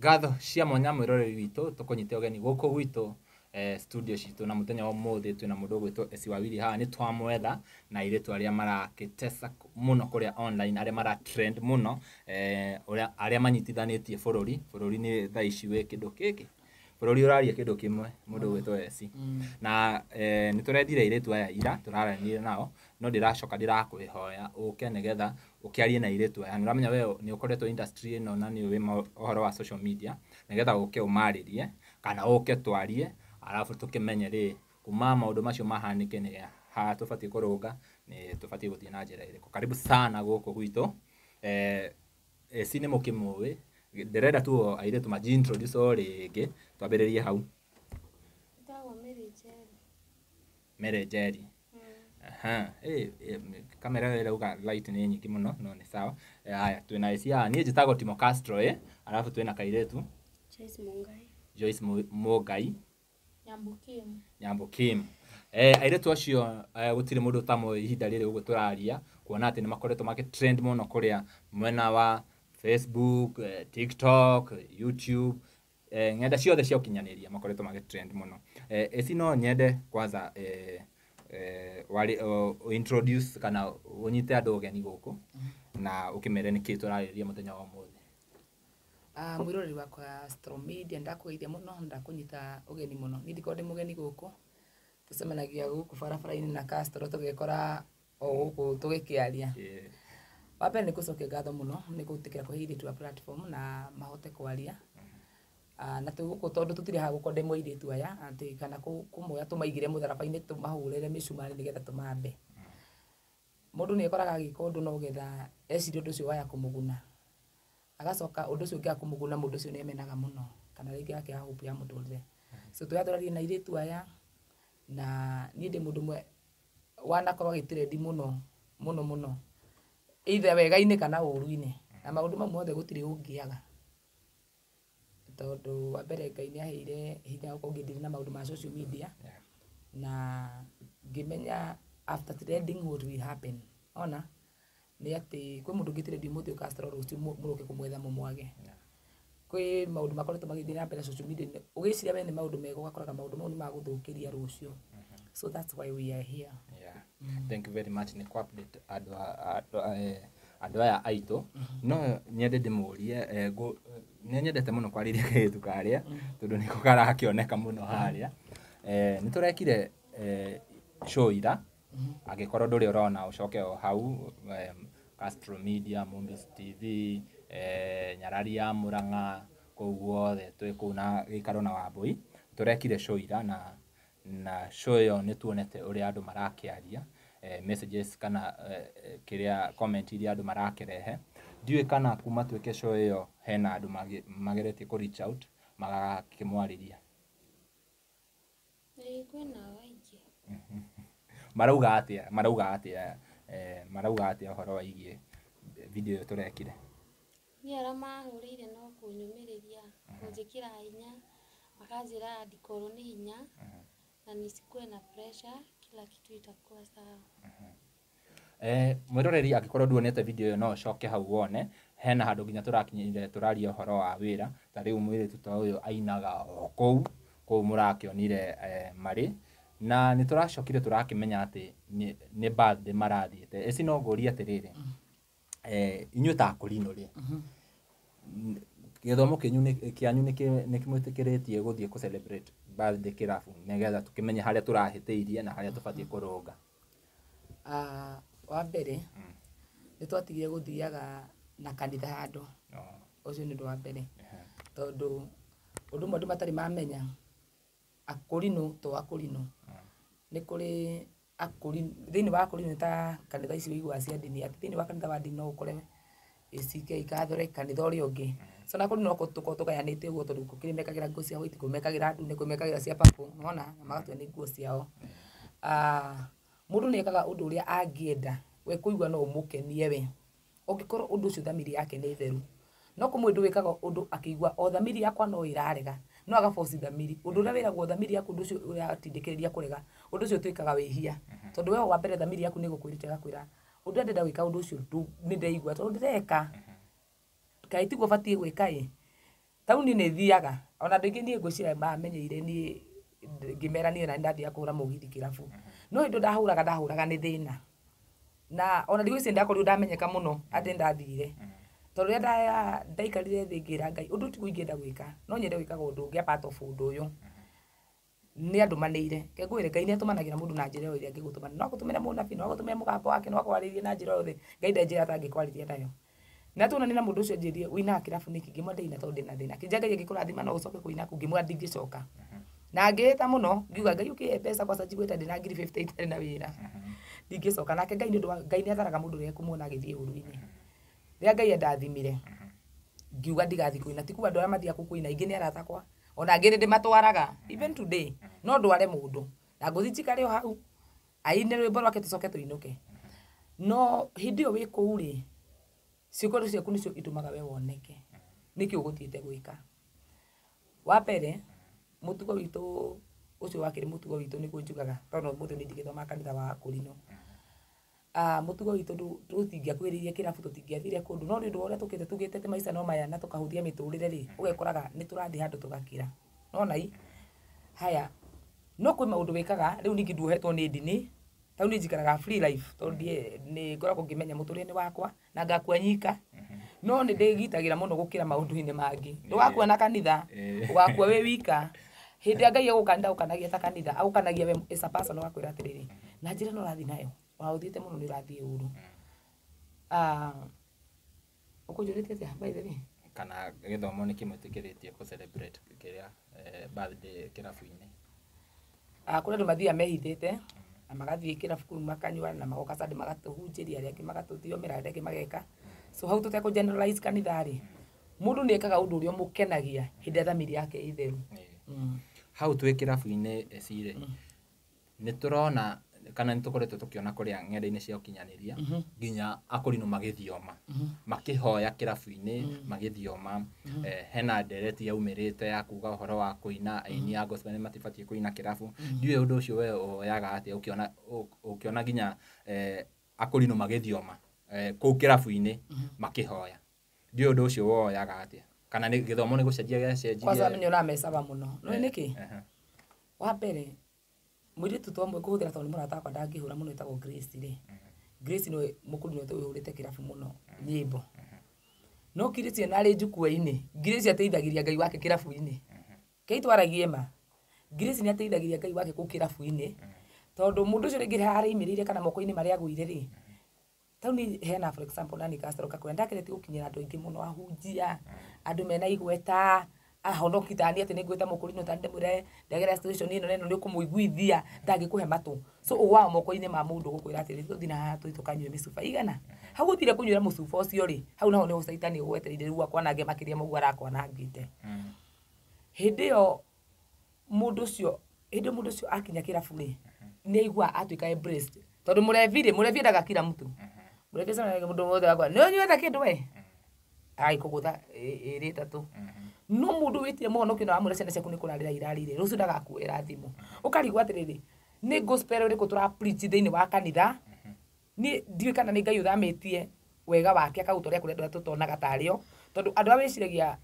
Ngatho cia mwanya mwiroreri witũ tũkũnyite ũgeni gũkũ gwitũ studio citũ na mũthenya wa ũmũthĩ twĩna mũndũ ũgwĩtwo Esi Wawiri haha nĩ twamwetha na airĩtu arĩa marakĩtesa mũno kũrĩa online arĩa mara trend mũno arĩa manyitithanĩtie bũrũri nĩ thaa ici wĩ kĩndũ kĩkĩ bũrũri ũraria kĩndũ kĩmwe mũndũ ũgwĩtwo Esi na nĩ tũrethire airĩtu aya ira tũraranĩrie nao no ndĩracoka ndĩrakũhoya ũke nĩgetha ũkĩarie na airĩtu aya nĩũramenya wewe nĩ ũkoretwo industry ĩno na nĩ ũĩ ũhoro wa social media nĩgetha ũke ũmarĩrie kana ũke twarie alafu tũkĩmenye rĩ kuma maũndũ macio mahanĩke nĩ ha tũbatiĩ kũrũnga nĩ tũbatiĩ gũthiĩ na njĩra ĩrĩkũ. Karibu sana gũkũ gwitũ. Esi nĩ mũkĩmũĩ ndĩrenda tu airĩtu maji-introduce o rĩngĩ twambĩrĩrie hau. Ndagwa Mary Njeri. Kamera ĩrauga light nĩ nyingĩ mũno no nĩ sawa. Haya twĩna Esi haha niĩ njĩtagwo Timo Castro alafu twĩna kairĩtu Joyce Mũngai Nyambu Kim. Airĩtu acio gũtirĩ mũndũ tamwe ihinda rĩrĩ ũguo tũraria kuona atĩ nĩ makoretwo makĩ trend mũno kũrĩa mwena wa Facebook, TikTok, YouTube, ng'enda ciothe cia ũkinyanĩria makoretwo magĩ trend mũno. Esi no nyende kwanza introduce kana ũnyite andũ ũgeni gũkũ na ũkĩmere nĩkĩ tũrarĩrĩria mũthenya wa ũmũthĩ. Mwĩroreri wakwa Astro Media ndakũgeithia mũno ndakũnyita ũgeni mũno nĩ ndiko ndĩ mũgeni gũkũ tũcemanagia gũkũ barabara-inĩ na Castro tũgekora o gũkũ tũgĩkĩaria. Wambere nĩ gũcokia ngatho mũno nĩ gũtĩkĩra kũhe airĩtu a platform na mahote kwaria na tũgũkũ tondũ tũtirĩ haha gũkorwo ndĩ airĩtu aya atĩ kana kũmoya tũmaigĩre mũtharaba-inĩ tũmahũrĩre mĩcumarĩ nĩgetha tũmambe. Mũndũ nĩ ekoraga agĩka ũndũ no getha ecirie ũndũ ũcio waya kũmũguna agacoka ũndũ ũcio ũngĩaga kũmũguna mũndũ ũcio nĩ emenaga mũno kana rĩngĩ akĩaga hope ya mũtũrĩre. So twatũrarie na airĩtu aya na niĩ ndĩ mũndũ ũmwe wanakorwo agĩtrend mũno either wega-inĩ kana ũru-inĩ na maũndũ mamwe mothe gũtirĩ ũngĩaga tondũ wa mbere Ngai nĩ aheire hinya gũkorwo ngĩdeal na maũndũ ma social media na ngĩmenya after trending what will happen ona nĩ atĩ kwĩ mũndũ ũngĩtrend mũthĩ Castro rũciũ mũrũke kũmwetha mũmwage. Kwĩ maũndũ makoretwo magĩthiĩ na mbere social media ũgĩciria we nĩ maũndũ mega ũgakoraga maũndũ mau nĩ magũthũkĩria rũciũ. So that's why we are here. Thank you very much nĩ kũ-update andũ aya aitũ no nyende ndĩmũrie nĩ nyendete mũno kwarĩria kairĩtu karĩa tondũ nĩko karakĩoneka mũno harĩa. Nĩ tũrekire show ira angĩkorwo ndũrĩ ũrona ũcoke o hau Astro Media, Mombis TV, Nyarari ya Mũrang'a kũu guothe twĩ kũu na gĩikaro na Wambũi tũrekire show ira na show ĩyo nĩ tuonete ũrĩa andũ marakĩaria messages kana kĩrĩa comment iria andũ marakĩrehe. Ndiũĩ kana kuma twĩke show ĩyo hena andũ mageretie kũ reach out magakĩmwarĩria. Kwĩna aingĩ. Marauga atĩa ũhoro wĩgiĩ video ĩyo tũrekire? Niĩ arĩa mahũrĩire no kũnyũmĩrĩria kũnjĩkĩra hinya makanjĩra ndikorwo nĩ hinya na nisikuwe na pressure kila kitu itakuwa sawa. Mwĩroreri angĩkorwo nduonete video ĩyo no ũcoke hau wone hena handũ nginya tũrakinyĩire tũraria ũhoro wa wĩra ta rĩu mũirĩtu ta ũyũ ainaga o kũu mũrakĩonire marĩ na nĩ tũracokire tũrakĩmenya atĩ nĩ birthday marathiĩte. Esi no ngũrie atĩrĩrĩ inyuĩ ta akũrinũ rĩ gĩthomo kĩanyu nĩ kĩmwĩtĩkĩrĩtie gũthiĩ kũ celebrate birthday kĩrabu nĩgetha tũkĩmenye harĩa tũrahĩtĩirie na harĩa tũbatiĩ kũrũnga? Wa mbere nĩ twatigire gũthiaga na kanitha handũ ũcio nĩ ũndũ wa mbere tondũ ũndũ ũmwe andũ matarĩ mamenya akũrinũ to akũrinũ nĩ kũrĩ thĩinĩ wa akũrinũ ta kanitha icio igua cia ndini atĩ thĩinĩ wa kanitha wa ndini no ũkore ACK Catholic kanitha ũrĩa ũngĩ. So na kũrĩ no tũkorwo tũgayanĩte ũguo tondũ kũrĩ mekagĩra nguo cia white, kũmekagĩra ndune, kũmekagĩra cia purple nona na magatua nĩ nguo ciao. Mũndũ nĩ ekaga ũndũ ũrĩa angĩenda we kũigua no ũmũkenie we ũngĩkorwo ũndũ ũcio thamiri yake nĩ theru. No kũ mũndũ wĩkaga ũndũ akĩigua o thamiri yakwa no ĩrarega no agaforce thamiri ũndũ ũrĩa wĩragwo thamiri yaku ũndũ ũcio ũratindĩkĩrĩria kũrega ũndũ ũcio twĩkaga wĩhia tondũ we wa mbere thamiri yaku nĩ gũkwĩrĩte gakwĩra ũndũ ndenda gwĩka ũndũ ũcio nĩ ndaigua tondũ ndĩreka kaĩ tiguo batiĩ gwĩka tauni nĩ thiaga ona ndĩngĩ niĩ ngwĩciria mamenyeire niĩ ngĩmera niĩ na ndathiaga kũhũra mũgithi kĩrabu no indo ndahũraga nĩ thĩna na ona ndigwĩciria ndakorirwo ndamenyeka mũno atĩ ndathire tondũ rĩrĩa ndaikarire thĩ ngĩra Ngai ũndũ ti ingĩenda gwĩka no nyende gwĩkaga ũndũ ũngĩ apart of ũndũ ũyũ nĩ andũmanĩire ke ngwĩre Ngai nĩ atũmanagĩra mũndũ na njĩra ĩrĩa angĩgũtũmana no agũtũmĩre mũnabi no agũtũmĩre mũgambo wake no akwarĩrie na njĩra yothe Ngai ndarĩ njĩra atangĩkwarĩria nayo na tuonani na mũndũ ũcio njĩrie wĩna kĩrabu nĩkĩ ngĩmwenda ina tondũ ndĩna thĩna kĩnja Ngai agĩkũrathima no ũcoke kũina kũ ngĩmwenda ndingĩcoka na ngĩhĩta mũno ngiuga Ngai ũkĩhe mbeca kwa saji gwĩta ndĩna ngiri 50 itarĩ na wĩra ndingĩcoka nake Ngai nĩ ũndũ wa Ngai nĩ atharaga mũndũ rĩrĩa kũmuona agĩthiĩ ũru-inĩ rĩrĩa Ngai endathimire ngiuga ndigathi kũina ti kuga andũ arĩa mathiaga kũina ingĩ nĩ aratakwa ona angĩ nĩ ndĩmatwaraga even today no ndware mũndũ na ngũthi njikare o hau aine rwĩmbo rwake tũcoke tũinũke no hĩndĩ ĩyo wĩ kũu rĩ ciũngano ciaku nĩcio itũmaga we woneke nĩkĩ ũgũthiĩte gwĩka wa mbere mũtugo witũ ũcio wakĩrĩ mũtugo witũ nĩguo njugaga tondũ mũthĩ nĩ ndigĩthoma kanitha wa Kũrinũ mũtugo witũ tũtingĩakuhĩrĩirie kĩrabu tũtingĩathire kũndũ no nĩ ũndũ ũrĩa tũkĩte tugĩte atĩ maica no maya na tũkahũthia mĩtũrĩre rĩ ũgekoraga nĩ tũrathiĩ handũ tũgakira nona haya no kwĩ maũndũ wĩkaga rĩu ningĩ nduohetwo nĩ ndini tau nĩ njikaraga free life tondũ nĩ ngoragwo ngĩmenya mũtũrĩre-inĩ wakwa na ngakua nyika no nĩ ndĩgitagĩra mũno gũkĩra maũndũ-inĩ mangĩ ndũgakua na kanitha ũgakua wĩ wika hĩndĩ Ngai agũkanitha ũkanagia ta kanitha agũkanagia we as a person ũgakwĩra atĩrĩrĩ na njĩra no ũrathiĩ nayo waũthiĩte mũno nĩ ũrathiĩ ũru ũkũnjũrĩtie atĩa by the way kana gĩthomo nĩ kĩmwĩtĩkĩrĩtie kũ celebrate kĩrĩa birthday kĩrabu-inĩ kũrĩ andũ mathiaga mehithĩte na magathiĩ kĩrabu kũu makanyua na magoka Sunday magatũhunjĩria arĩa angĩ magatũthiomera arĩa angĩ mageka so hau tũtekũ generalize kanitha rĩ mũndũ nĩ ekaga ũndũ ũrĩa ũmũkenagia hĩndĩ ya thamiri yake itheru hau twĩ kĩrabu-inĩ Esire nĩ tũrona kana nĩ tũkoretwo tũkĩona kũrĩa ng'enda-inĩ cia ũkinyanĩria nginya Akũrinũ magĩthioma makĩhoya kĩrabu-inĩ magĩthioma hena ndereti yaumĩrĩte ya kuga ũhoro wa kũina aini a gospel nĩ matibatiĩ kũina kĩrabu ndiũĩ ũndũ ũcio we woyaga atĩa ũkĩona nginya Akũrinũ magĩthioma kũu kĩrabu-inĩ makĩhoya ndiũĩ ũndũ ũcio woyaga atĩa kana nĩ gĩthomo nĩ gũcenjia gĩacenjia kwanza nĩ ũramecaba mũno no nĩkĩ wa mbere mũirĩtu twamwe kũhũthĩra tondũ mũrata wakwa ndangĩhũra mũno etagwo Grace rĩ Grace nĩ mũkũrinũ ũhũrĩte kĩrabu mũno nyĩmbo no Grace narĩ njukua-inĩ Grace ateithagĩria Ngai wake kĩrabu-inĩ kei twaragie ma Grace nĩ ateithagĩria Ngai wake kũu kĩrabu-inĩ tondũ mũndũ ũcio rĩngĩ harĩimĩrĩire kana moko-inĩ marĩa agũire rĩ tau nĩ hena for example nani Castro Kakwena ndakeretie gũkinyĩra andũ aingĩ mũno ahunjia andũ mena igweta ahonoki tani atĩ nĩ ngwĩta Mũkũrinũ tani ndĩmwĩre ndagera station ĩno neno nĩ ũkũmũiguithia ndangĩkũhe matũ so ũwa moko-inĩ ma mũndũ gũkwĩra atĩ tũthiĩ na haha tũkanyue mĩcuba igana hau gũtire kũnyuĩra mũcuba ũcio rĩ hau naho nĩ gũcaitani ũgwetereire rĩu akwanange makĩria mũguo arakwanangĩte hĩndĩ ĩyo mũndũ ũcio akinya kĩrabu rĩ nĩ aigua atuĩka embraced tondũ mũrevi endaga kila mtu mũrevi sana mũndũ wothe wakwa nĩ ũnyuĩte kĩndũ we kũgũtha ĩrĩ ĩtatũ no mũndũ wĩtire mũhonoki na wamwĩra ciana ciaku nĩ kũrarĩra irarĩire rũciũ ndagakuĩra thimũ ũkarigwo atĩrĩrĩ nĩ gospel ũrĩkũ tũra preach thĩinĩ wa kanitha niĩ ndiũĩ kana nĩ Ngai ũthamĩtie wega wake akaũtwarĩra kũrĩa andũ tũtonaga tarĩo tondũ andũ arĩa wĩciragia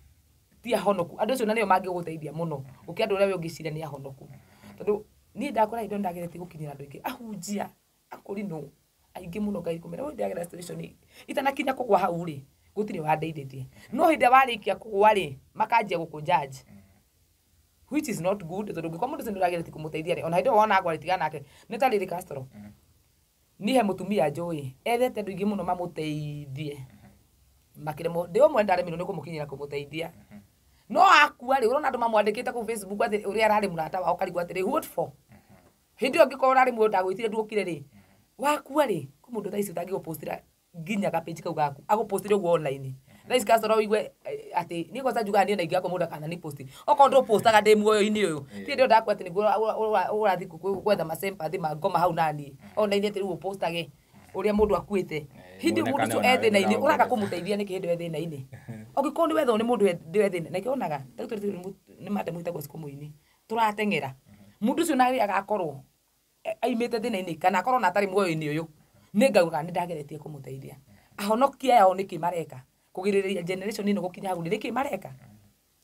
ti ahonoku andũ acio na nĩo mangĩgũteithia mũno gũkĩra andũ ũrĩa ũngĩciria nĩ ahonoku tondũ niĩ ndakora indo ndageretie gũkinyĩra andũ aingĩ ahunjia Akũrinũ aingĩ mũno Ngai kũmera ũyũ ndagera station itanakinya kũgwa hau rĩ gũtirĩ wandeithĩtie no hĩndĩ warĩkia kũgwa rĩ makanjia gũkũjudge which is not good tondũ ngĩkwa mũndũ ũcio ndũrageretie kũmũteithia rĩ ona hĩndĩ ĩyo wona agwa rĩtiga nake nĩ ta rĩrĩ Castro niĩ he mũtumia njũĩ ethete andũ aingĩ mũno mamũteithie makĩremwo ndĩ ũmwe ndaremirwo nĩ kũmũkinyĩra kũmũteithia no akua rĩ ũrona andũ mamwandĩkĩte kũu Facebook atĩ ũrĩa ararĩ mũrata wao karigwo atĩrĩ what for hĩndĩ ĩyo angĩkorwo ũrarĩ mũndũ ndagwĩtire ndũkire rĩ wakua rĩ kũ mũndũ thaa ici ũtangĩgũpostĩra nginya gapage kau gaku agũpostire ũguo online thaa ici Castro ũigue atĩ niĩ kwanza njugaga niĩ na ingĩ yakwa mũndũ akana nĩ posti okorwo ndũpostaga ndĩ muoyo-inĩ ũyũ ti hĩndĩ ĩyo ndakua atĩ nĩguo ũrathiĩ gwetha masympathy ma ngoma hau naniĩ online atĩ rĩu ũpostage ũrĩa mũndũ akuĩte hĩndĩ mũndũ ũcio e thĩna-inĩ ũraga kũmũteithia nĩkĩ hĩndĩ ĩyo e thĩna-inĩ angĩkorwo nĩ wethwo nĩ mũndũ ndĩ thĩna na kĩonaga nĩ mate mwĩtagwo cukũ-inĩ tũrateng'era mũndũ ũcio narĩ agakorwo aimĩte thĩna-inĩ kana akorwo na atarĩ muoyo-inĩ ũyũ nĩ ngauga nĩ ndageretie kũmũteithia ahonokia yao nĩkĩ mareka kũgirĩrĩria generation ĩno gũkinya hau nĩkĩ mareka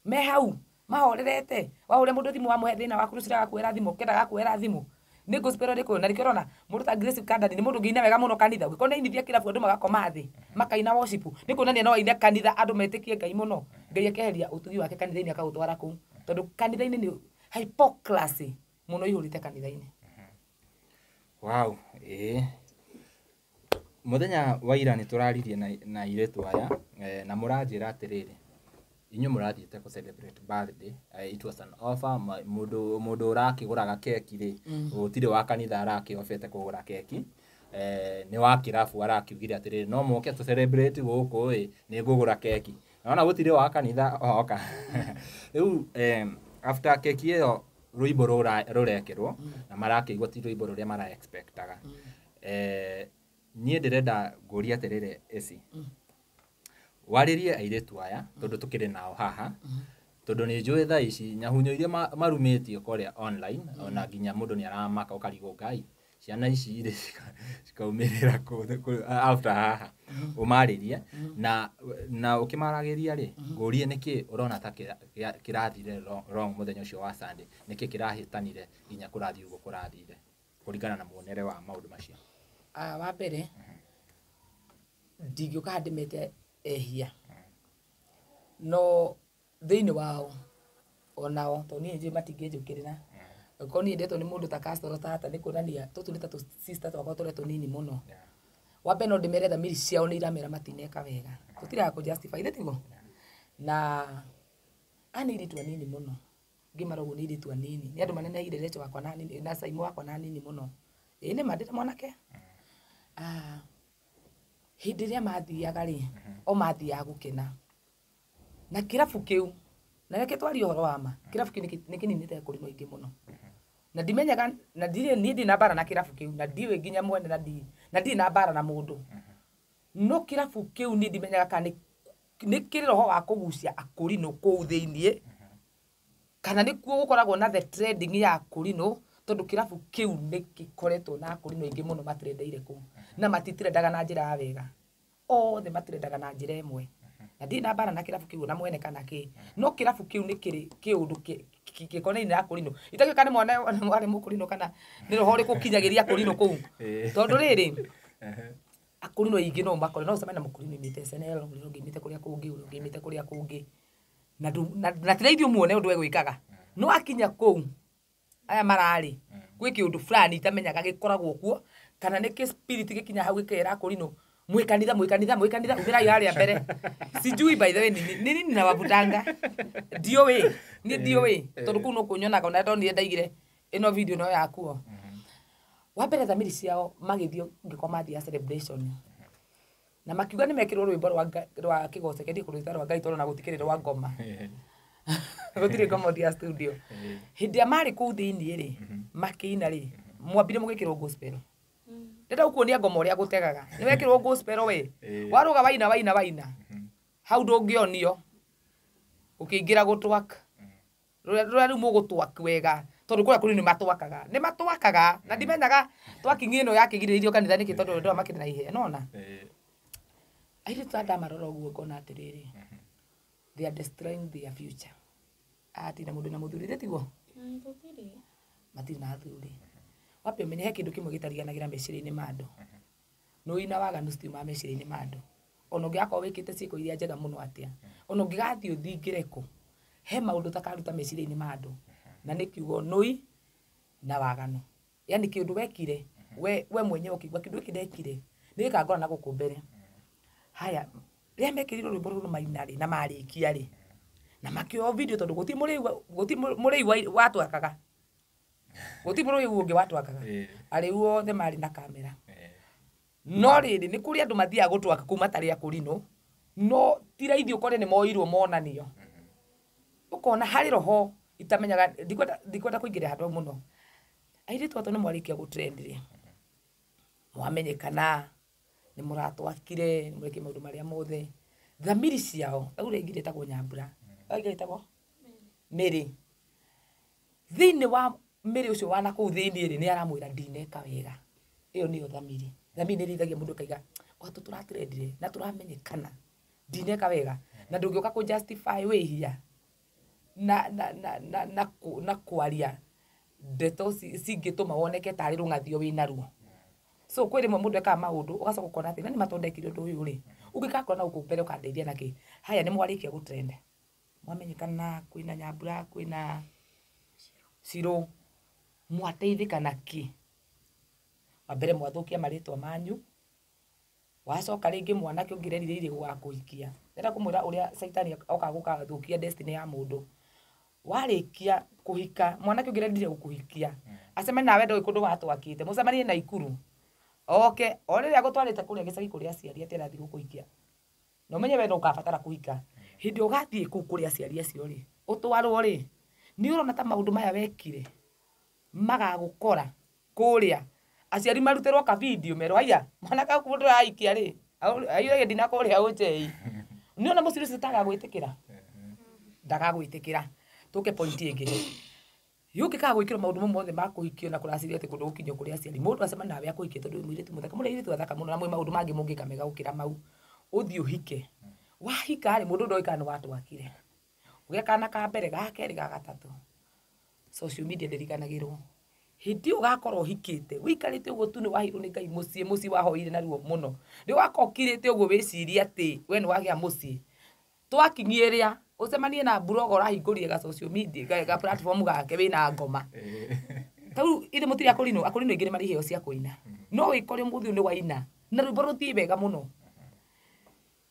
me hau mahorerete waure mundu thimu wa muhe thina waku rucira gakwira thimu kenda gakwira thimu ni gospel riko na rikirona mundu ta Grace Kandani ni mundu ngiina wega muno kanitha gikona inithia kirabu andu magakoma thi makaina worship ni kuonania no ine kanitha andu metikie Ngai muno Ngai akeheria utugi wake kanitha-ini akagutwara kuu tondu kanitha-ini ni hypocrisy muno ihurite kanitha-ini. Wow, muthenya wa ira ni turaririe na iretu aya na muranjira atiriri inyu murathiite ku celebrate birthday. It was an offer. Mundu urakiguraga keki ri gutire wa kanitha arakiofete kugura keki ni wa kirabu arakiugire atiriri no moke tu celebrate guku ni ngugura keki naona gutire wa kanitha oka riu after keki iyo ruimbo rurekirwo na marakigwa ti ruimbo ruria mara expectaga nie ndirenda nguria atiriri eci waririe airetu aya tondu tukiri nao haha tondu ni njui tha ici nyahunyo iria marumitie koria online ona nginya mundu ni aramaka ukarigo Ngai ciana ici ire cikaumirira after haha umaririe na ukimaragiria ri ngurie niki urona ta kirathire wrong muthenya ucio wa Sunday niki kirahitanire nginya kurathi ugo kurathire kuringana na muonere wa maundu macio. Wa mbere ndigioka handimete ehia no thiini wao onao to ni nje matingĩnjũkĩrĩra ko ni ndetwo ni mundu ta Castro tata ni kuonania tuturita tu sister twakwa turetwo nini muno wambe no ndimere thamiri ciao ni iramera matineka wega tutiraga ku justify thetigo na ani iritwa nini muno ngimarogo ni iritwa nini ni andu manene irerecho wakwa na nini na Saimo wakwa na nini muno ni mandite mwanake hindi ria mathiaga ri o mathiaga gukena na kirabu kiu na reke twari uhoro wa ma kirabu kiu ni kininite kuri no ingi muno na ndimenyaga na ndire ni ndi na bara na kirabu kiu na ndiwe nginya mwene na ndi na bara na mundu no kirabu kiu ni ndimenyaga kana ni kiri roho wa kugucia akuri no kuu thiinie kana ni kuo gukoragwo na the trading ya akuri no tondu kirabu kiu ni gikoretwo na akuri no ingi muno matrendeire kuu na matitirendaga na njira wega othe matirendaga na njira imwe na ndi na bara na kirabu kiu na mwene kana ki no kirabu kiu ni kiri kiundu gikoneine na akuri no itagio kana mwana mukuri no kana ni roho ri kukinyagiria akuri no kuu tondu riri akuri no ingi no makore no semena mukuri ni mite senelo no ngimite kuria kungi ngimite kuria kungi na tireithio muone undu egwikaga no akinya kuu aya marari gwi kiundu fulani itamenyaga gikoragwo kuo kana ni ki spirit gikinya hau gikera akuri no mwikanitha umira yari mbere sijui by the way nini na wabutanga dio we tondu kuno kunyonaga na ndonire ndaigire ino video no yakuo wa mbere thamiri ciao magithio ngikoma thia celebration na makiuga ni mekirwo rwimbo rwa kigoce kendi kuruta rwa Ngai tondu na gutikirira wa ngoma gutire ngoma thia studio hindi amari ku thiini ri makiina ri mwambire mugikirwo gospel ndenda ukuonia ngoma uria gutegaga ni wekirwo gospel we waruga waina hau ndungionio ukiingira gutwaka rura riu mugutwaka wega tondu kuria kuri ni matwakaga na ndimenyaga twakingi ino yakigiririo kanitha niki tondu ndo makire na ihe nona aire twanda maroro guo ngona atiriri they are destroying their future ati na mundu na muthuri tiguo matiri na thuri wape menye he kindu kimwe gitarianagira meciria-ini ma andu no ina waganu stiuma meciria-ini ma andu ono ngiakorwo wikite ciiko iria njega muno atia ono ngigathii uthingire ku he maundu takaruta meciria-ini ma andu na ni kiugo noi na waganu yani kindu wekire we mwenyewe ukigwa kindu kidekire ni gikangora na gukumbere haya ria mekiriro rwimbo ruru mainari na marikia ri na makio video tondu guti muri watwakaga guti muri ungi watwakaga ari uothe mari na kamera no riri ni kuri andu mathia gutwaka kuma tari akurino no tira ithio kore ni moirwo monanio ukona hari roho itamenyaga ndikwenda kuingira handu muno aire twatu ni mwarikia gutrend ri mwamenyekana ni muratwakire ni mweke maundu maria mothe thamiri ciao aure ingire ta kunyambura aigita bo Mary thiini wa Mary ucio wana ku thiini ri ni aramwira ndineka wega iyo niyo thamiri ni rithagia mundu kaiga watu turatrendire na turamenyekana ndineka wega na ndungioka ku justify we hia na kwaria ndeto cingĩtũma woneke tarĩ rũng'athio wĩna ruo. So kwĩ rĩmwe mũndũ ekaga maũndũ ũgacoka ũkona atĩ na nĩ matondekire ũndũ ũyũ rĩ, ũngĩkakora na gũkũ mbere ũkandeithia nakĩ. Haya nĩ mwarĩkia gũtrend, mwamenyekana kwĩna Nyambura, kwĩna Shirũ, mwateithĩka nakĩ? Wa mbere mwathũkia marĩtwa manyu, wacoka rĩngĩ mwanake ũngĩrerirĩirie gũgakũhikia, ndĩrenda kũmwĩra ũrĩa caitani oka gũkathũkia destiny ya mũndũ. Warĩkia kũhika, mwanake ũngĩrerirĩirie gũkũhikia acemanie nawe ndoĩ kũndũ watwakĩte, mũcemanie Naikuru, oke o rĩrĩa agũtwarĩte kũrĩa gĩcagi kũrĩa aciari ati arathiĩ gũkũhikia, na ũmenye we no ũkabatara kũhika. Hĩndĩ ũgathiĩ kũu kũrĩa aciari acio rĩ, ũtwarwo rĩ, nĩ ũrona ta maũndũ maya wekire magagũkora kũrĩa aciari marutĩrwo ka video merwo aya mwanake ũkũ ndũrahikia rĩ, aiyũre ndina kũrĩa ũnjei. Nĩ ona mũciĩ ũcio ndagagwĩtĩkĩra, ndagagwĩtĩkĩra. Tũke point ĩngĩ, yũngĩkaga gwĩkĩrwo maũndũ mothe ma kũhikio na kũracĩrio atĩ kũndũ gũkinyio kũrĩa aciari, mũndũ acemania nawe akũhikie tondũ mũirĩtu mũthaka, mũirĩtu athaka mũno na mwĩ maũndũ mangĩ mũngĩka mega gũkĩra mau, ũthiĩ ũhike. Wahika rĩ, mũndũ ndoĩ kana nĩ watwakire, ũgĩa kana ka mbere, ga kerĩ, ga gatatũ, social media ndĩriganagĩrwo. Hĩndĩ ĩyo ũgakorwo ũhikĩte wĩikarĩte ũguo tu nĩ wahirwo nĩ Ngai mũciĩ wahoire naruo mũno, nĩ wakorwo ũkirĩte ũguo wĩcirie atĩ we nĩ wagĩa mũciĩ. Twakinyie rĩa ũcemanie na blog ũrahingũrire ga social media ga platform gake wĩna ngoma. Tau ithe mũtiri akũrinwo ingĩ nĩ marĩ iheo cia kũina, no wĩkore mũthĩ nĩ waina na rwĩmbo rũthiĩ wega mũno.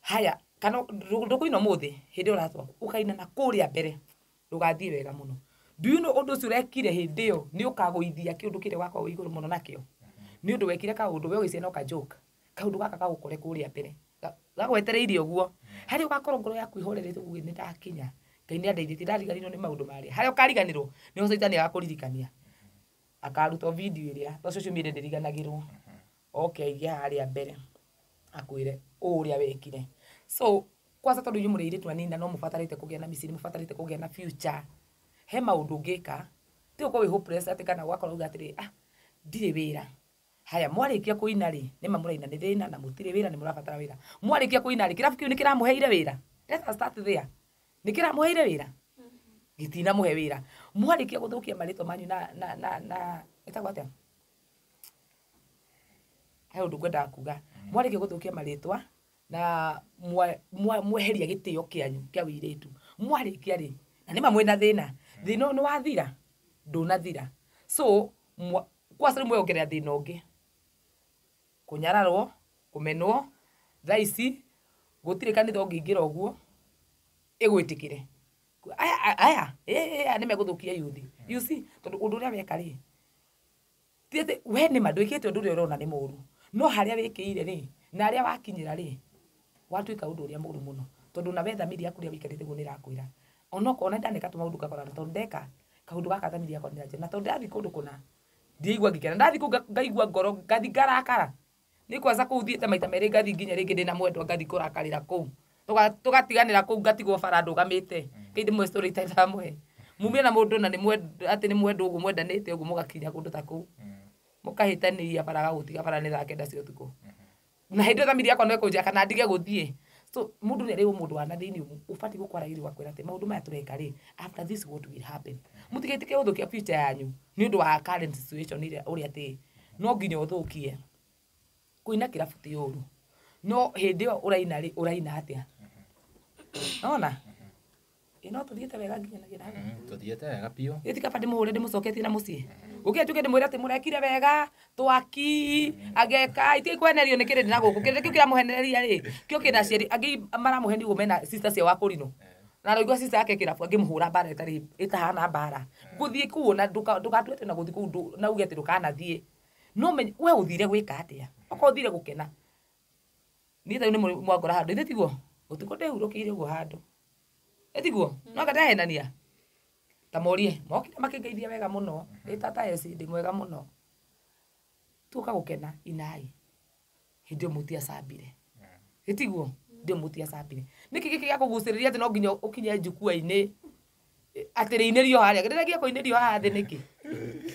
Haya kana ndũkũina mũthĩ hĩndĩ ũratwa ũkaina na kũrĩa mbere ndũgathiĩ wega mũno. Do you know ũndũ ũcio ũrekire hĩndĩ ĩyo nĩ ũkagũithia kĩũndũ kĩrĩa wakorwo wĩ igũrũ mũno nakĩo, nĩ ũndũ wekire kaũndũ we ũgĩciria no ka joke, kaũndũ gaka gagũkore kũrĩa mbere gagwetereire ũguo, harĩa ũgakorwo ngoro yaku ihorerete ũguo nĩ ndakinya Ngai nĩ andeithĩtie, ndariganĩrwo nĩ maũndũ marĩa harĩa ũkariganĩrwo nĩho caitani agakũririkania akaruta video ĩrĩa to social media ndĩriganagĩrwo, oke aige harĩa mbere akwĩre ũrĩa wekire. So kwanza tondũ inyuĩ mũrĩ airĩtu anini no mũbatarĩte kũgĩa na mĩciĩ, mũbatarĩte kũgĩa na future, he maũndũ ũngĩka ti ũkorwo wĩ hopeless atĩ kana ũgakorwo uga atĩrĩ ndirĩ wĩra. Haya mwarĩkia kũina rĩ, nĩma mũraina nĩ thĩna na mũtirĩ wĩra nĩ mũrabatara wĩra. Mwarĩkia kũina rĩ, kĩrabu kĩu nĩ kĩramũheire wĩra? Let us start there. Nĩ kĩramũheire wĩra? Gĩtinamũhe wĩra. Mwarĩkia gũthũkia marĩtwa manyu na ĩtagwo atĩa, he ũndũ ngwendaga kuga, mwarĩkia gũthũkia marĩtwa na mweheria gĩtĩo kĩanyu kĩa wĩirĩtu, mwarĩkia rĩ, na nĩma mwĩna thĩna, thĩna nĩ wathira ndũnathira. So kwanza rĩmwe ongerera thĩna ũngĩ, kũnyararwo, kũmenwo, thaa ici gũtirĩ kanitha ũngĩingĩra ũguo ĩgwĩtĩkĩre aya nĩ megũthũkia yuthi. You see tondũ ũndũ ũrĩa weka rĩ, ti atĩ we nĩma ndwĩkĩte ũndũ ũrĩa ũrona nĩ mũũru, no harĩa wĩkĩire rĩ na harĩa wakinyĩra rĩ watuĩka ũndũ ũrĩa mũũru mũno, tondũ na we thamiri yaku rĩrĩa wĩikarĩte ũguo nĩ ĩrakwĩra onokorwo ndaneka tũmaũndũ gakorana tondũ ndeka kaũndũ gaka thamiri yakwa nĩ ĩranjĩra, na tondũ ndathiĩ kũndũ kũna ndiaigua ngĩkena, ndathiĩ kũu ngaigua ngoro ngathi ngarakara. Nĩ kwanza kũu thiĩte maita merĩ ngathi nginya rĩngĩ ndĩna mwendwa ngathi kũrakarĩra kũu, tũgatiganĩra kũu ngatigwo bara ndũgamĩte kĩndĩ mwe story itaramũhe mumie na mũndũ na atĩ nĩ mwendwa ũguo mwendanĩte ũguo mũgakinya kũndũ ta kũu mũkahĩtanĩria bara gagũtiga bara nĩ thaa kenda cia ũtukũ, na hĩndĩ ĩyo thamiri yakwa no ĩkũnjĩra kana ndige gũthiĩ. So mũndũ nĩ arĩ mũndũ wa na thĩinĩ ũbatiĩ gũkwaragĩria ũgakwĩra atĩ maũndũ maya tũreka rĩ, after this what will happen. Mũtigaitĩke gũthũkia future yanyu nĩ ũndũ wa current situation ũrĩa atĩ no nginya ũthũkie. Kũina kĩrabu ti ũru, no hĩndĩ ĩyo ũraina rĩ, ũraina atĩa? Ona no tũthiĩte wega nginya na tũthiĩte wega biũ, gĩtikaba ndĩmũhũre ndĩmũcoketie na mũciĩ ũkĩnjuke ndĩmwĩre atĩ mũrekire wega twaki ageka itie kwenerio nĩ kĩrĩndĩ na gũkũ kĩrĩndĩ kĩu kĩramũhenereria rĩ, kĩo kĩna cieri angĩ maramũheni ũguo mena sister cia wakũrinũ na rĩngĩ sister yake kĩrabu angĩmũhũra mbara ĩtahana mbara gũthiĩ kũu na ndũgatwete na gũthiĩ kũu na uge atĩ ndũkanathiĩ, no menye we ũthire gwĩka atĩa, okorwo ũthire gũkena niĩ tau nĩ mwangora handũ ithe tiguo ũtukũ ndĩhurũkĩire ũguo handũ etiguo no ngendahenania ta morie mokire makĩngeithia wega mũno ĩtata eci ndĩ mwega mũno tuoka gũkena inai hĩndĩ mũtiacambire etiguo ndĩ mũtiacambire nĩkĩ gĩkĩ gĩa kũgucĩrĩria atĩ no nginya ũkinye njukua-inĩ atĩ rĩinĩrio harĩa gĩtĩrĩgia kũinĩrio haha thĩ nĩkĩ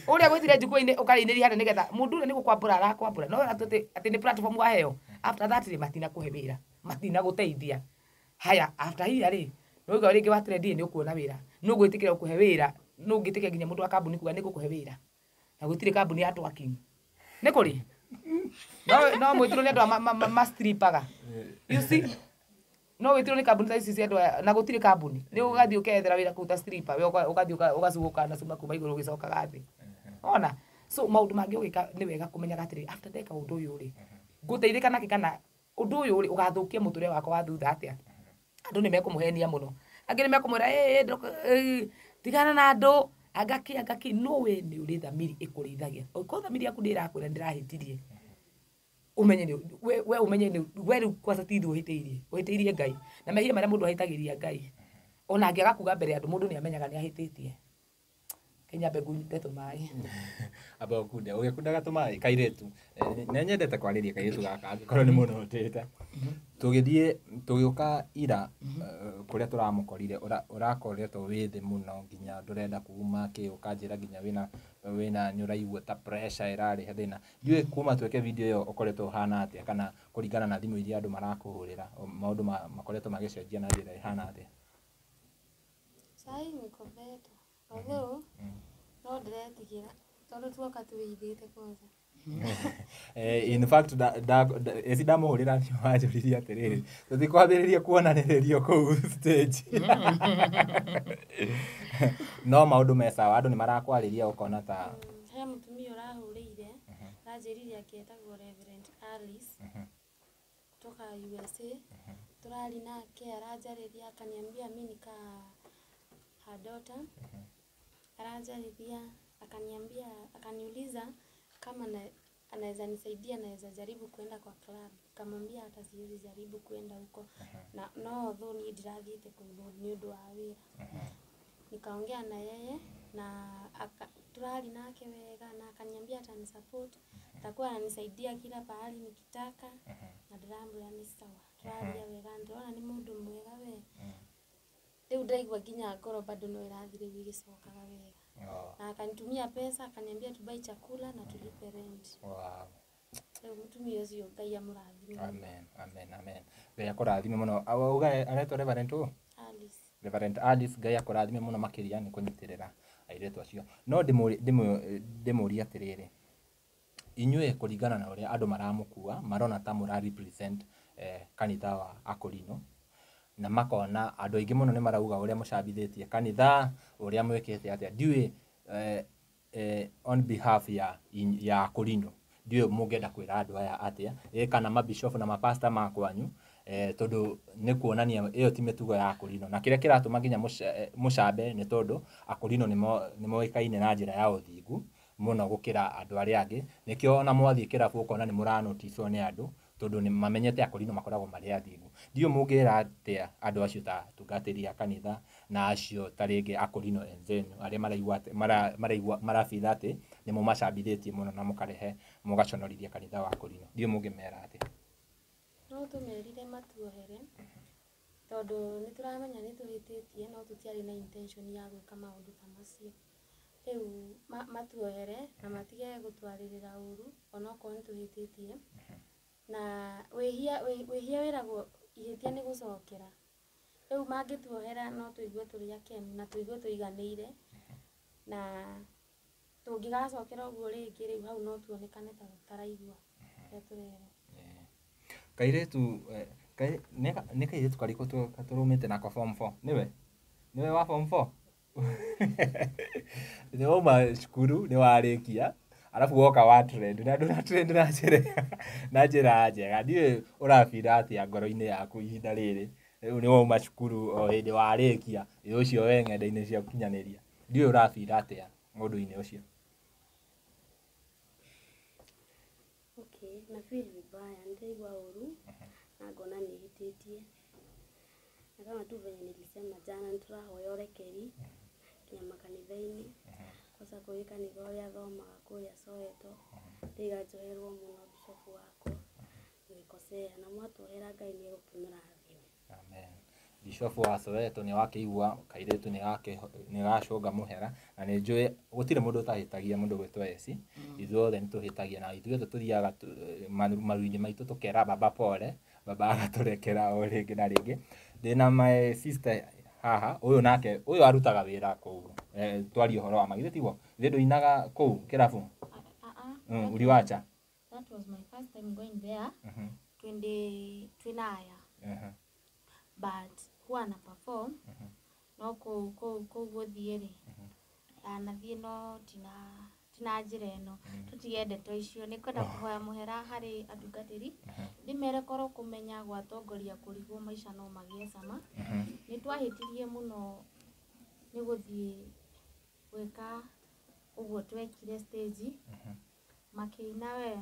ũrĩa gwĩtire njukua-inĩ ũkarĩinĩria harĩa nĩgetha mũndũ ũrĩa nĩ gũkwambũra arakwambũra no atĩ nĩ platform waheo after that rĩ matina kũhe wĩra matina gũteithia. Haya after hiya rĩ no ga ringi wa trend ni ukuona wira no gwitikira ukuhe wira no ngitikira nginya mundu wa kambuni kuga ni gukuhe wira na gutire kambuni ya twaking ni kuri no mwitiro ni andu ma stripaga you see no witiro ni kambuni thaisi cia andu na gutire kambuni ni ugathi ukethera wira kuta stripper we ugathi ugacuguka na cuma kuma iguru gicokaga thi ona so maundu mangi ugika ni wega kumenya gatiri after ndeka undu uyu ri nguteithika naki kana undu uyu ri ugathukia muture wakwa wa thutha atia andu ni mekumuhenia muno angi ni mekumwira tigana na andu agaki no we ni uri thamiri ikurithagia ko thamiri yaku ni irakwira ndirahitirie umenye ni we umenye ni we kwanza tithu uhitiirie Ngai na mehia maria mundu ahitagiria Ngai ona angiaga kuga mbere andu mundu ni amenyaga ni ahititie Kenya mbegu ndeto mai aba kuda ugikundaga tumai kairetu ne nyendete kwariria kairetu gaka angikorwo ni muno utita tugithie tugiuka ira kuria turamukorire urakoretwo withi muno nginya ndurenda kuuma ki ukanjira nginya wina nyuraigua ta pressure irari thina ndiwe kuma tweke video iyo ukoretwo hana atia kana kuringana na thimu iria andu marakuhurira maundu makoretwo magicenjia na njira ihana atia sai niko beto although no ndĩretigira tondũ tuoka tũigĩte kwanza in fact esi ndamuhurira nĩ wanjũririe atĩrĩrĩ tũtikwambĩrĩria kuonanĩrĩrio kũu stage no maũndũ me sawa andũ nĩ marakwarĩria ũkona ta he mũtumia ũrahũrĩire anjĩrire akĩetagwo Reverend Alice kutoka USA tũrari nake aranjarĩria akaniambia mimi nika her daughter aranjarithia akaniuliza kama anaweza nisaidia, naweza jaribu kwenda kwa club. Kamwambia hata siwezi jaribu kwenda huko na no though ni ndirathiite kũndũ nĩ ũndũ wa wĩra. Nikaongea na yeye na turali nake wega na akaniambia atanisupport, atakuwa ananisaidia kila pahali nikitaka na ndiramwĩra ni sawa. Turali wega ndona ni mũndũ mwega we. Rĩu ndaigua nginya ngoro bado no irathire igicokaga wega. Na akanitumia pesa akaniambia tubai chakula na tulipe rent. Wow. Rĩu mũtumia ũcio Ngai amũrathime. Amen, amen, amen. Ngai akũrathime mũno. Auga aretwo Reverend Alice. Reverend Alice, Ngai akũrathime mũno makĩria nĩ kũnyitirĩra airĩtu acio. No ndĩmũria atĩrĩrĩ. Inyuĩ kũringana na ũrĩa andũ maramũkua, marona ta mũra represent kanitha wa Akorino. Na makona andũ aingĩ mũno nĩ marauga ũrĩa mũcambithĩtie kanitha, ũrĩa mwĩkĩte atĩa. Ndiũĩ on behalf ya Akorino, ndiũĩ mũngĩenda kwĩra andũ aya atĩa, kana mabishop na mapasta makwanyu, tondũ nĩ kuonania ĩyo ti mĩtugo ya Akorino. Na kĩrĩa kĩratũma nginya mũcambe nĩ tondũ Akorino nĩ moĩkaine na njĩra ya ũthingu mũno gũkĩra andũ arĩa angĩ. Nĩkĩo ona mwathiĩ kĩrabu ũkona nĩ mũranoticwo nĩ andũ tondũ nĩ mamenyete Akorino makoragwo marĩ athingu. Ndiũĩ mũngĩra atĩa andũ acio ta tungatĩri a kanitha na acio ta rĩngĩ Akorino enzenu arĩa marabitha atĩ nĩ mũmacambithĩtie mũno na mũkarehe mũgaconorithia kanitha wa Akorino. Ndiũĩ mũngĩmera atĩa. No tũmerire matuohere tondũ nĩ tũramenya nĩ tũhĩtĩtie no tũtiarĩ na intention ya gwĩka maũndũ ta macio. Rĩu matuohere na matige gũtwarĩrĩra ũru onokorwo nĩ tũhĩtĩtie. Na wĩhia wĩragwo ihĩtia nĩ gũcokera. Rĩu mangĩtuohera no tũigue tũrĩ akenu na tũigue tũiganĩire na tũngĩgacokera ũguo rĩngĩ rĩu hau no tuonekane ta tũtaraigua ũrĩa tũrerwo. Kairĩtu nĩ kairĩtu karĩkũ tũrũmĩte nako form 4? Nĩwe wa form 4? Nĩ wauma cukuru nĩ warĩkia alafu woka wa trend na ndona trend na njĩra njega. Ndiũĩ ũrabira atĩa ngoro-inĩ yaku ihinda rĩrĩ. Rĩu nĩ wauma cukuru o hĩndĩ warĩkia ũcio we ng'enda-inĩ cia ũkinyanĩria. Ndiũĩ ũrabira atĩa mũndũ-inĩ ũcio. Okay, na feel vibaya, nitaigua ũru na ngona nĩhĩtĩtie. Na kama tu venye nilisema jana nitũrahoya ũrekeri kinya makanitha-inĩ. Kosa kũrĩ kanitha ũrĩa thomaga kũrĩa Soweto ndiganjoherwo mũno bishop wakwa gwĩkosea na mwatuohera Ngai nĩegũkĩmũrathime. Amen. Bishop wa Soweto nĩ wakĩigua kairĩtu nĩ gacũnga mũhera na nĩ njũĩ gũtirĩ mũndũ ũtahĩtagia mũndũ gwĩtwo Esi. Ithuothe nĩ tũhĩtagia na ithuothe tũthiaga maru-inĩ maitũ tũkera baba pole, baba agatũrekera o rĩngĩ na rĩngĩ. Ndĩna my sister haha uyu nake uyu arutaga wira kuu twari horo wa magire tiguo ithe nduinaga kuu kirabu uliwacha. That was my first time going there. Twinaya. But huwa na perform no ko guthiere anathie no tina njira ino tutiende to icio ni kwenda kuhoya muhera hari atungatiri ndimere koro kumenya gwatongoria kurigwo maisha no magie sama ni twahitirie muno ni guthie gwika uguo twekire stage makina we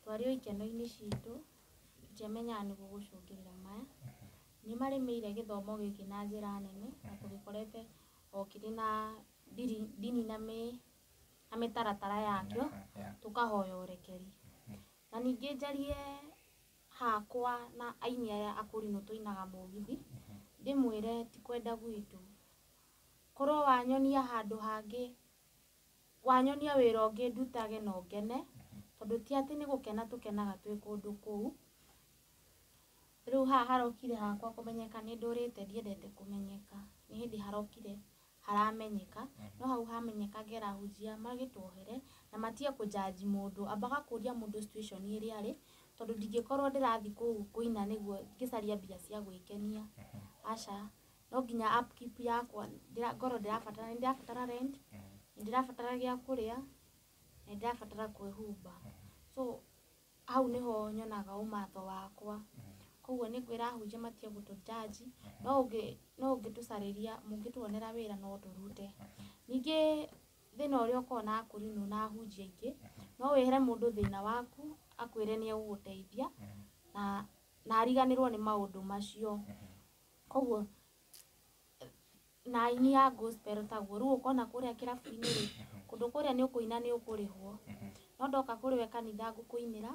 twari ikeno-ini citu tutiamenya ni gugucungirira maya ni marimeire githomo giki na njira nene na tugikorete okiri na dini na mitaratara yakyo tukahoya urekeri na ningi njarie hakwa na aini aya akuri no tuinaga mugithi ndimwire ti kwenda gwitu korwo wanyonia handu hangi wanyonia wira ungi ndutage no ngene tondu ti ati ni gukena tukenaga twi kundu kuu riu harokire hakwa kumenyeka ni ndurite ndiendete kumenyeka ni hindi harokire haramenyeka no hau hamenyeka ngera hujia magitwohere na matia kujaji mundu ambaga kuria mundu situation iri ari tondu ndingikorwo ndirathi kuina niguo ngicaria mbia cia gwikenia aca no nginya upkeep yakwa ngoro ndirabatara rent ndirabatara gia kuria na ndirabatara kwihumba so hau niho nyonaga umatho wakwa koguo ni kwira hujia matia gutujaji no ngitucariria mungituonera wira no turute ningi thina uria ukona akurinu na hujia ingi no wihere mundu thina waku akwire ni uguteithia na ariganirwo ni maundu macio koguo na ini ya gospel taguo riu ukona kuria kirabu-ini ri kundu kuria ni ukuina ni ukurihwo no ndoka kuriwe kanitha ngukuinira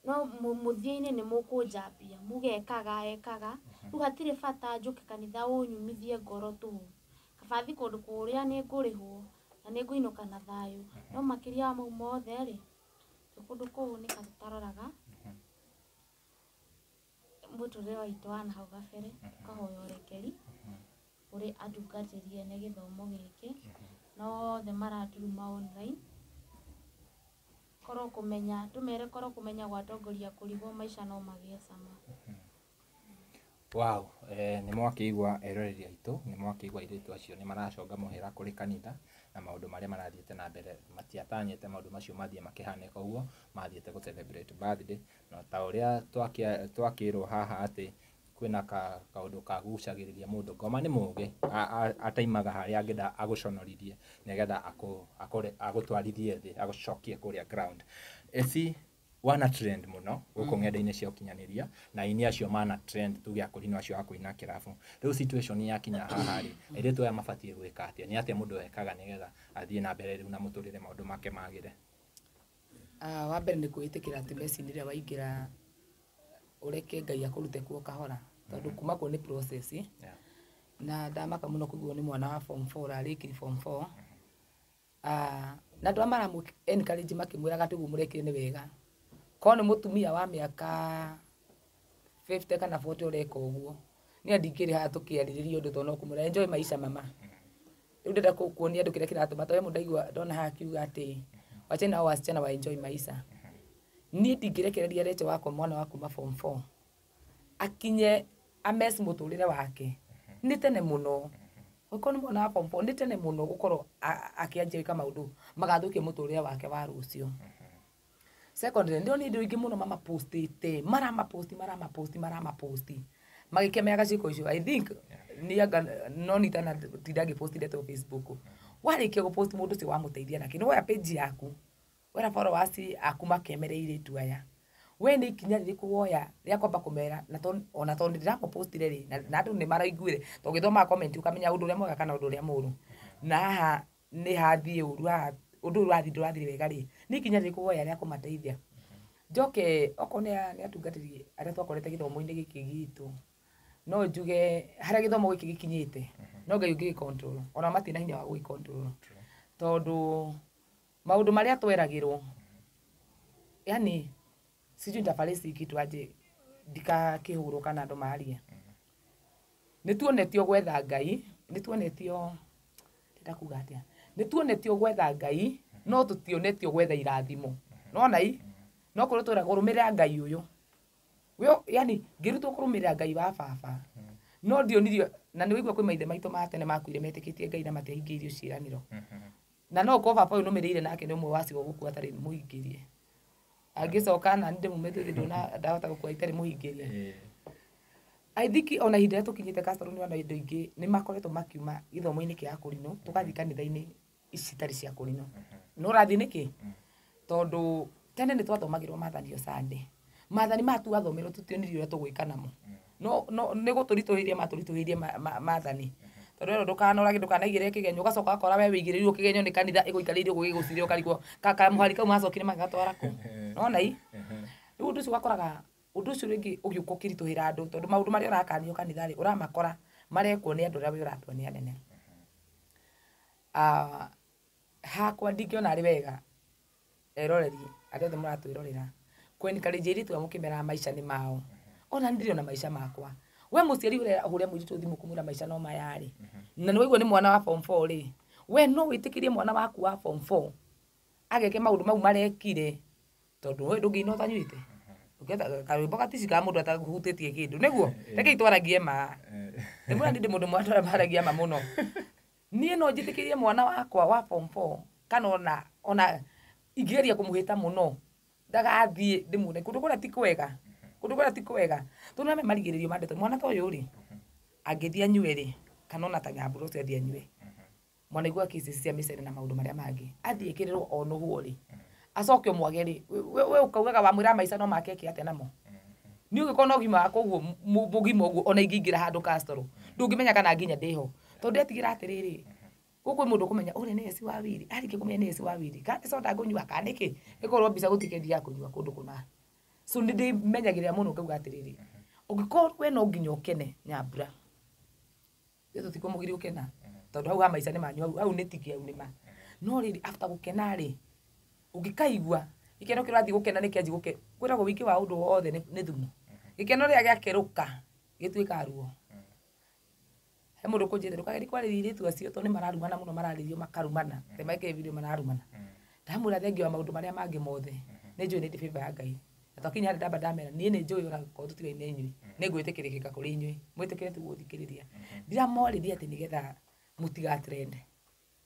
no muthia-ini ni mukunjambia mugekaga riu hatire bata njuke kanitha unyumithie ngoro tu kabathi kundu kuria ni ngurihwo na ni nguinuka na thayu no makiria mau mothe ri kundu kuu ni kataroraga muturire waitu wana hau gabere tukahoya urekeri uri atungatiri ene githomo giki no the maraturuma online koro kumenya tumere koro kumenya gwatongoria kurigwo maisha no magie sama. Wow, ni mwakiigua eroreri aitu ni mwakiigua iritu acio ni maraconga muhera kuri kanitha na maundu maria marathiete na mbere matiatanyete maundu macio mathie makihaneka uguo mathiete go celebrate birthday no ta uria twakirwo haha ati kwina kaundu kagucagiriria mundu ngoma ni muge ataimaga haria angenda aguconorithie nigetha agutwarithie thi agucokie kuria ground eci wana trend muno guku ng'enda-ini cia ukinyaniria na ini acio mana trend tuge akurino acio akuina kirabu riu situation yakinya haha ri iritu aya mabatie gwika atia ni atia mundu ekaga nigetha athie na mbere riu na muturire maundu make magire. Wa mbere ni kwitikira ati message ria waingira ureke Ngai akurute kuo kahora tondu kuma ko ni process na ndamaka muno kuguo ni mwana wa form 4 ariki form 4 na ndu amara mu encourage makimwiraga tugu murekire ni wega kono mutumia wa miaka 50 kana 40 ureka uguo ni andikire ha tukiaririria undu tono kumura enjoy maisha mama riu ndenda kuonia andu kire kiratu matoe mundaigua ndona ha kiuga ati wacha na wasichana wa enjoy maisha ni ndikirekereria recho wako mwana waku ma form 4 akinye ames muturire wake ni tene muno ukono mwana wa form 4 ni tene muno gukorwo akianjia kama maundu magathukia muturire wake wa rucio. Secondly ndio ni ndio muno mama postite marama posti magikemeaga ciko icio I think ni anga no ni tana tidagi postite to Facebook warikia go post mundu ci wa muteithia na kino ya page yaku wera followers aku makemereire tu aya we ni kinya ririku woya ria kwamba kumera na ona to ndira ko postire ri na andu ni maraiguire to githoma comment ukamenya undu ria mwega kana undu ria muru na haha ni hathie uru undu urathi wega ri ni kinya ririku woya ria kumateithia njoke okone ni atungatiri aria twakorete githomo-ini giki gitu no njuge haria githomo giki gikinyite no Ngai ungi control ona matina hinya wa control tondu maundu maria tweragirwo yani siju ndafarisi kitu aje dika kihuru kana ndo maria nituonetio gwetha Ngai nituonetio ndakuga atia nituonetio gwetha Ngai no tutionetio gwetha irathimo nona no kuri turagurumira Ngai uyu we yani ngirutwo kurumira Ngai wa baba no ndionirio na niwigua kwi maithe maitũ ma tene makuire metĩkĩtie Ngai na matiahingĩirio ciĩranĩro na no ko baba uyu numirire nake ni umwe wacio gukua atari muhingĩrie angicoka na ndi mumete ndona ndahota gukua itari muhingĩrie I think ona ihinda tukinyite Castro ni wana indo ingĩ ni makoretwo makiuma githomo-inĩ kĩa kũrinũ tugathi kanitha-inĩ ici tari cia kũrinũ no rathi niki tondu tene ni twathomagirwo maathani o Sunday maathani matu athomerwo tutionirio uria tugwika namo no ni guturituhirie maturituhirie maathani tondu ero ndukanora ndukanaigire kigenyo ugacoka akora we wigirirwo kigenyo ni kanitha iguikaririo gugigucirio ukarigwo kaka muhari kau macokire magatwara ku nona riu undu ucio gakoraga undu ucio ringi ugiuka ukirituhira andu tondu maundu maria urakanio kanitha ri uramakora marekwo ni andu aria uratua ni anene hakwa ndingiona ari wega eroreri atete muratwirorera kwenikarinjia iritu amukimera maisha ni mao ona ndiri ona maisha makwa we muciari uria mwiritu thimu kumura maisha no mayari na niwigwo ni mwana wa form 4 ri we no witikirie mwana waku wa form 4 ageke maundu mau marekire tondu we ndungi no tanyuite uketa karwimbo gatici ka mundu ataguhutitie kindu niguo reke itwaragie ma ndimura ndi mundu mwatwara maragia ma muno nie no njitikirie mwana wakwa wa form 4 kana ona igeria kumuhita muno ndagathie ndimune kundu kuria ti kwega tuname marigiririo mandete mwana to yuri angithia anyue ri kana ona tanyamburo cio athie anyue mwana igua kisi cia micere na maundu maria mangi athie kirirwo ono huo ri acoke mwage ri we ukaugaga wa mwira maica no make ki atia namo ni ugikona ugima wako uguo mugima uguo ona ingingira handu Castro ndungimenya kana nginya ndiho tondu etigira atiriri guku mundu kumenya uri ni esi wa wiri arike kumenya ni esi wa wiri kandi soda ngunywa kaniki ikorwo mbica gutikedia kunywa kundu kuna so ndi menyagirira muno ngauga atiriri ugikorwo we no nginya ukene nyambura yeto tiko mugiri ukena tondu hau ha maica ni manyu hau ni tiki hau ni ma no riri after gukena ri ugikaigua ikeno kirathi gukena ni kianji guke kwiragwo wiki wa undu wothe ni thumu ikeno ria giakeruka gituika ruo he mundu kunjithira ukageri kwariri iritu acio to ni mararumana muno mararirio makarumana te maike video mararumana ndamura thengi wa maundu maria mangi mothe ni njui ni ndi favor ya Ngai atakinya hari ndamba ndamera nie ni njui ona ko tutigaine inyui ni ngwitikirikika kuri inyui mwitikire tu guthikiriria ndira moririe ati nigetha mutiga trend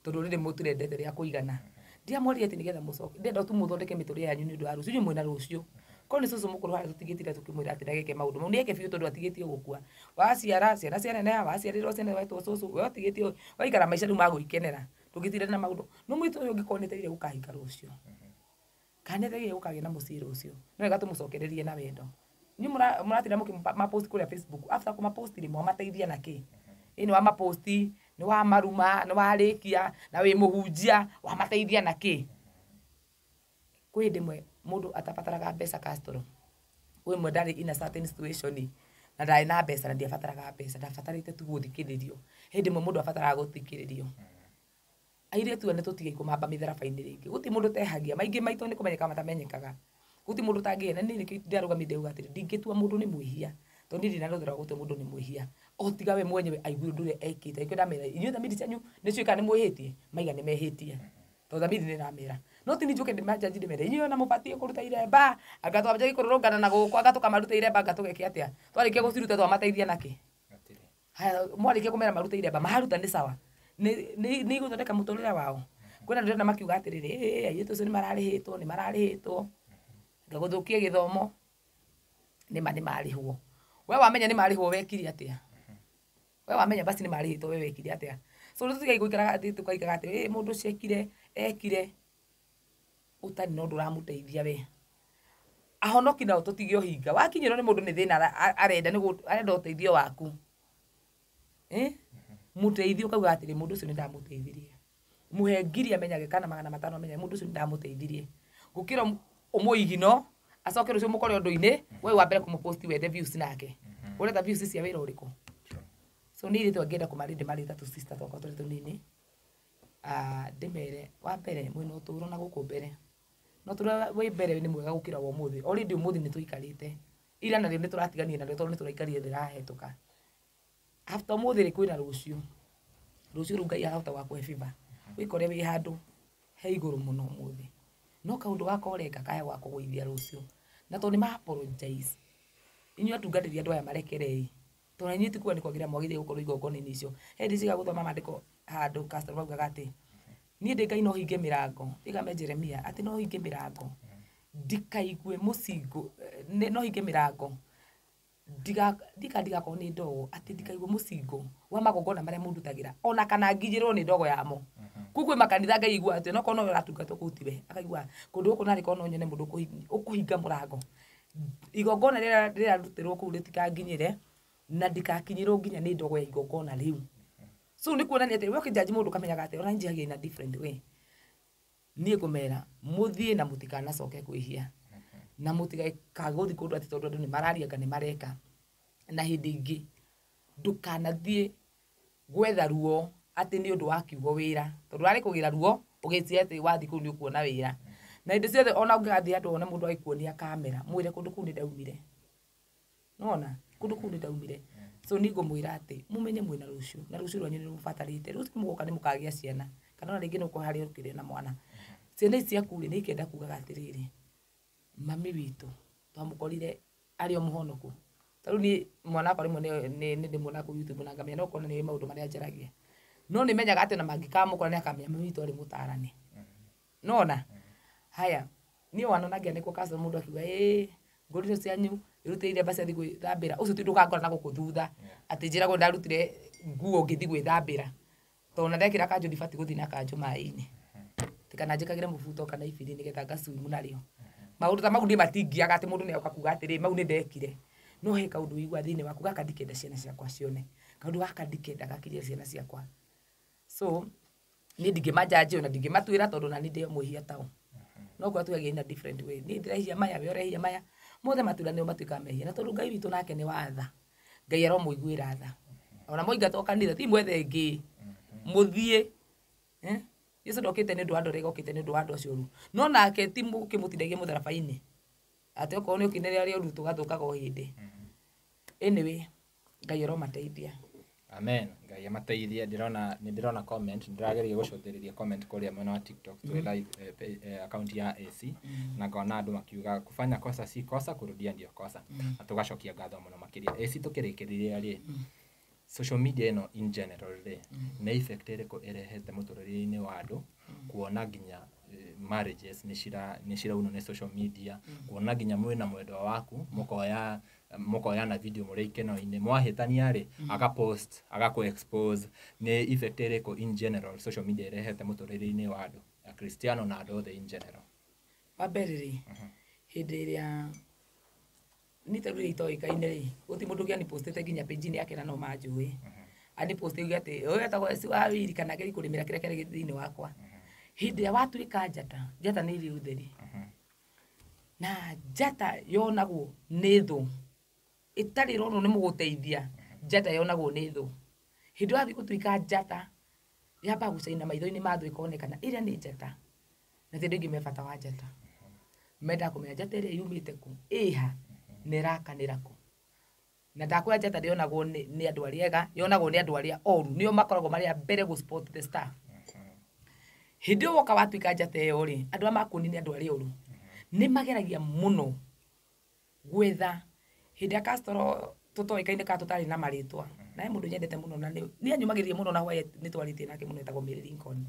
tondu riri mutirendete ria kuigana ndira moririe ati nigetha mucoke ndenda tu muthondeke mituri yanyu ni ndu wa rucio mwina rucio ko ni cucu mukuru hari tutigitire tukimwira ati ndageke maundu mau ni eke biu tondu atigitio gukua waciara ciana cia nene waciarirwo ciana waitwo cucu we atigitio waikara maisha riu maguikenera tugitire na maundu no mwitu uyu ngikonete gukahinga rucio kanethagia gukagia na mucii rucio no wega tumucokererie na wendo ni muratira mapost kuria Facebook after kuma post rimwe mateithia na ki ini wa mapost ni wa maruma ni wa rikia na wi muhunjia wa mateithia na ki kwi ndimwe mundu atabataraga mbeca Castro we mwendari in a certain situation na ndari na mbeca na ndiabataraga mbeca ndabatarite tu guthikiririo hindi mwe mundu abataraga guthikiririo aire tu ne tutige kumamba mitharafa-ini ringi guti mundu tehagia maingi maito ni kumenyeka matamenyekaga guti mundu tangiena ni niki ndarugamite ugatiri ndingitua mundu ni mwihia to ndiri na ruthira guti mundu ni mwihia o tiga we mwenyewe aiguru ndure ekite ikyo ndamera inyu thamiri cianyu ni ciika ni mwihitie maiga ni mehitie to thamiri ni namera no tini njuke ndimajanji ndimere inyu na mubatie kuruta iremba agatwa bajagi kururungana na guku agatuka maruta iremba agatugekia atia twarikie guciruta twa mateithia naki haya mwarikie kumera maruta iremba maharuta ni sawa ni guthondeka muturire wao kwina ndire na makiuga atiriri ayetu cio ni mararihitwo ngaguthukia githomo ni marihwo we wamenya ni marihwo wekiri atia we wamenya basi ni marihitwo we wekiri atia so tutiga iguikara ati tukaikaga ati mundu ciekire ekire utari no nduramuteithia we ahonoki na tutigio hinga wakinyiro ni mundu ni thina arenda uteithio waku muteithio ukauga atiri mundu ucio ni ndamuteithirie muhe ngiri amenyage kana 500 amenyage mundu ucio ni ndamuteithirie gukira umuigino acoke rucio mukore undu-ini we wambere kumuposti wethe views nake uretha views cia wira uriku so ni ritwa ngenda kumarinde marita tu sister twakwa turi tunini ndimere wa mbere mwina uturo na guku mbere no tura we mbere ni mwega gukira wo muthi already umuthi ni tuikarite ira na ni turatigania na tondu ni turaikarie ndirahetuka after mũthĩ kwĩna rũciũ rũciũ Ngai ahota wakũhe favor wĩkore wĩ handũ he igũrũ mũno mũthĩ no kaũndũ gaka ũreka kaya gwakũgũithia rũciũ na tondũ nĩ ma apologize inyuĩ atungatĩri andũ aya marekerei tondũ inyuĩ ti kwandĩkwo nginya mwagithie gũkorwo igongona-inĩ icio hendi ciga gũthoma maandĩko handũ customer baugaga atĩ niĩ ndĩ Ngai no hinge mĩrango igame Jeremia atĩ no hinge mĩrango ndikaigue mũcingo no hinge mĩrango ndigakorwo nĩ ndogo atĩ ndikaigue mũcingo wa magongona marĩa mũndutagĩra ona kana nginyĩrwo nĩ ndogo yamo kukwĩ makanitha Ngai igua atĩ no kono ũratungatwo kũu tiwe akaigua kũndũ gũkũ narĩ kono nyone mũndũ ũkũhinga mũrango igongona rĩrĩa rutĩrwo kũu rĩtikanginyĩre na ndikakinyĩrwo nginya nĩ ndogo ya igongona rĩu so nĩ kuonania atĩ we ũkĩnjaji mũndũ kamenyaga atĩ ona njiagia in a different way niĩ ngũmera mũthiĩ na mũtikanacoke kwĩhia na mũtigakagũthi kũndũ atĩ tondũ andũ nĩ mararia anga nĩ mareka na hĩndĩ ingĩ ndũkanathiĩ gwetha ruo atĩ nĩ ũndũ wa kiugo wĩra tondũ arĩ kũgĩra ruo ũgĩtia atĩ wathi kũu nĩ ũkuona wĩra na hĩndĩ ciothe ona ũngĩgathiĩ andũ ona mũndũ agĩkuonia kamera mwĩre kũndũ kũu nĩ ndaumire nona kũndũ kũu nĩ ndaumire so nĩ ngũmwĩra atĩ mũmenye mwĩna rũciũ na rũciũ rwanyu nĩ rũbatarĩte rũciũ mũgoka nĩ mũkagĩa ciana kana ona rĩngĩ nĩ ũkũrĩ harĩa ũkĩrĩ na mwana ciana ici ciaku nĩ ikenda kugaga atĩrĩrĩ mami witũ twamũkorire arĩ o mũhonoku tarĩu niĩ mwana akwa rĩmwe nĩ ndĩmuona kũu YouTube na ngamenya no kuona nĩ maũndũ marĩa njaragia no nĩ menyaga atĩ na mangĩkamũkora nĩ akamenya mami witũ arĩ mũtarani nona haya niĩ wanonagia nĩkuo customer mũndũ akiuga ngũrĩro cianyu irutĩire mbasi athi gwĩthambĩra ũcio ti ndũkangora na gũkũ thutha atĩ njĩragwo ndarutire nguo ngĩthi gwĩthambĩra tondũ na ndekĩra kanjũ ndibati gũthi na kanjũ maĩ-inĩ tikana njĩkagĩre mũbuto kana ibiri nĩgetha ngacwimu narĩo maũndũ ta mau nĩ matingiaga atĩ mũndũ nĩ oka kuga atĩrĩ mau nĩ ndekire no he kaũndũ wĩigua thĩinĩ waku gaka ndikenda ciana ciakwa cione kaũndũ gaka ndikenda gakirie ciana ciakwa so niĩ ndingĩmanjanjĩ ona ndingĩmatuĩra tondũ na nĩ ndĩ mwĩhia tao no kwatuagia in a different way niĩ ndĩrehia maya we ũrehia maya mothe maturanĩro matuĩkaga mehia na tondũ Ngai witũ nake nĩ watha Ngai aromũiguĩra tha ona moingatwo kanitha ti mwethe ngĩ mũthiĩ Yesu ndokĩte nĩ ũndũ wa andũ arĩa gokĩte nĩ ũndũ wa andũ acio ũru no nake ti mũkĩmũtindagia mũtharaba-inĩ atĩ okorwo nĩ ũkĩnere arĩa ũru tũgathũkaga o hĩndĩ anyway Ngai aromateithia amen Ngai amateithie ndĩrona comment ndĩrageria gũcothĩrĩria comment kũrĩa mwena wa TikTok twĩ live account ya AC na ngona andũ makiuga kufanya kosa si kosa kurudia ndio kosa na tugacokia ngatho mũno makĩria AC tũkĩrĩkĩrĩria rĩ social media ĩno in general rĩ nĩ effect ĩrĩkũ ĩrehete mũtũrĩre-inĩ wa andũ kuona nginya marriages nĩ ciraunwo nĩ social media kuona nginya mwĩna mwendwa waku mũkoya na video mũrĩ ikeno-inĩ mwahĩtania rĩ agapost agakũ-expose nĩ effect ĩrĩkũ in general social media ĩrehete mũtũrĩre-inĩ wa andũ ya Kristiano na andũ othe in general wambere rĩ hĩndĩ ĩrĩa nĩ tarĩu itoĩkaine rĩ gũti mũndũ ũngĩ anipostĩte nginya page-inĩ yake na no manjũĩ anipostĩte uge atĩ ũyũ etagwo Esi wa Wili kana geri kũrĩmĩra kĩrĩa kĩarĩ thĩinĩ wakwa hĩndĩ ĩrĩa watuĩka njata nĩ ĩrĩ ũtheri na njata yonagwo nĩ thũ ĩtarĩ ĩronwo nĩ mũgũteithia njata yonagwo nĩ thũ hĩndĩ wathiĩ gũtuĩka njata yamba gũcaina maitho-inĩ ma thũ ĩkonekana ĩrĩa nĩ njata na ti andũ aingĩ me bata wa njata mendaga kũmenya njata ĩrĩa yumĩte kũ ĩha nĩ ĩrakanĩra kũ na ndakwĩra njata ndĩonagwo nĩ andũ arĩa ega yonagwo nĩ andũ arĩa oru nĩo makoragwo marĩ a mbere gũ spot the star hĩndĩ ĩyo woka watuĩka njata ĩyo rĩ andũ arĩa makuoni nĩ andũ arĩa oru nĩ mageragia mũno gwetha hĩndĩ ya kastoro tũtoĩkaine ka tũtarĩ na marĩtwa na he mũndũ nyendete mũno na nĩ anyumagĩrĩria mũno na hwaĩ nĩ twarĩtie nake mũno etagwo Mary Lincoln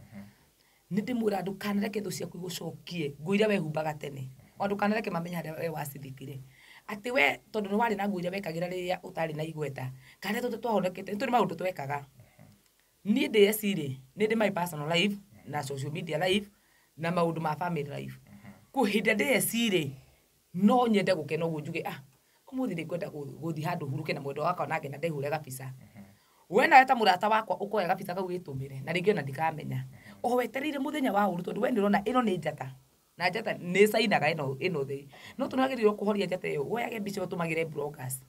nĩ ndĩmwĩra ndũkanareke thũ ciaku igũcokie nguo iria wehumbaga tene o ndũkanareke mamenya harĩa we wacithikire atĩ we tondũ nĩ warĩ na nguo iria wekagĩra rĩrĩa ũtarĩ na igweta kana tũtũ twahonekete nĩ tũrĩ maũndũ twekaga niĩ ndĩecirĩ nĩ ndĩ my personal life na social media life na maũndũ ma family life kũhinda ndĩecirĩ no nyende gũkena ũguo njuge ũmũthĩ nĩ kwenda gũthiĩ handũ huruke na mwendwa wakwa nake na ndĩhũre gabica we nawe ta mũrata wakwa ũkoya gabica kau gĩtũmĩre na rĩngĩ ona ndikamenya o wetereire mũthenya wa ũru tondũ we nĩ ũrona ĩno nĩ njata na njata nĩ cainaga ĩno thĩ no tũnagĩrĩirwo kũhoria njata ĩyo woyage mbica ũtũmagĩre bloggers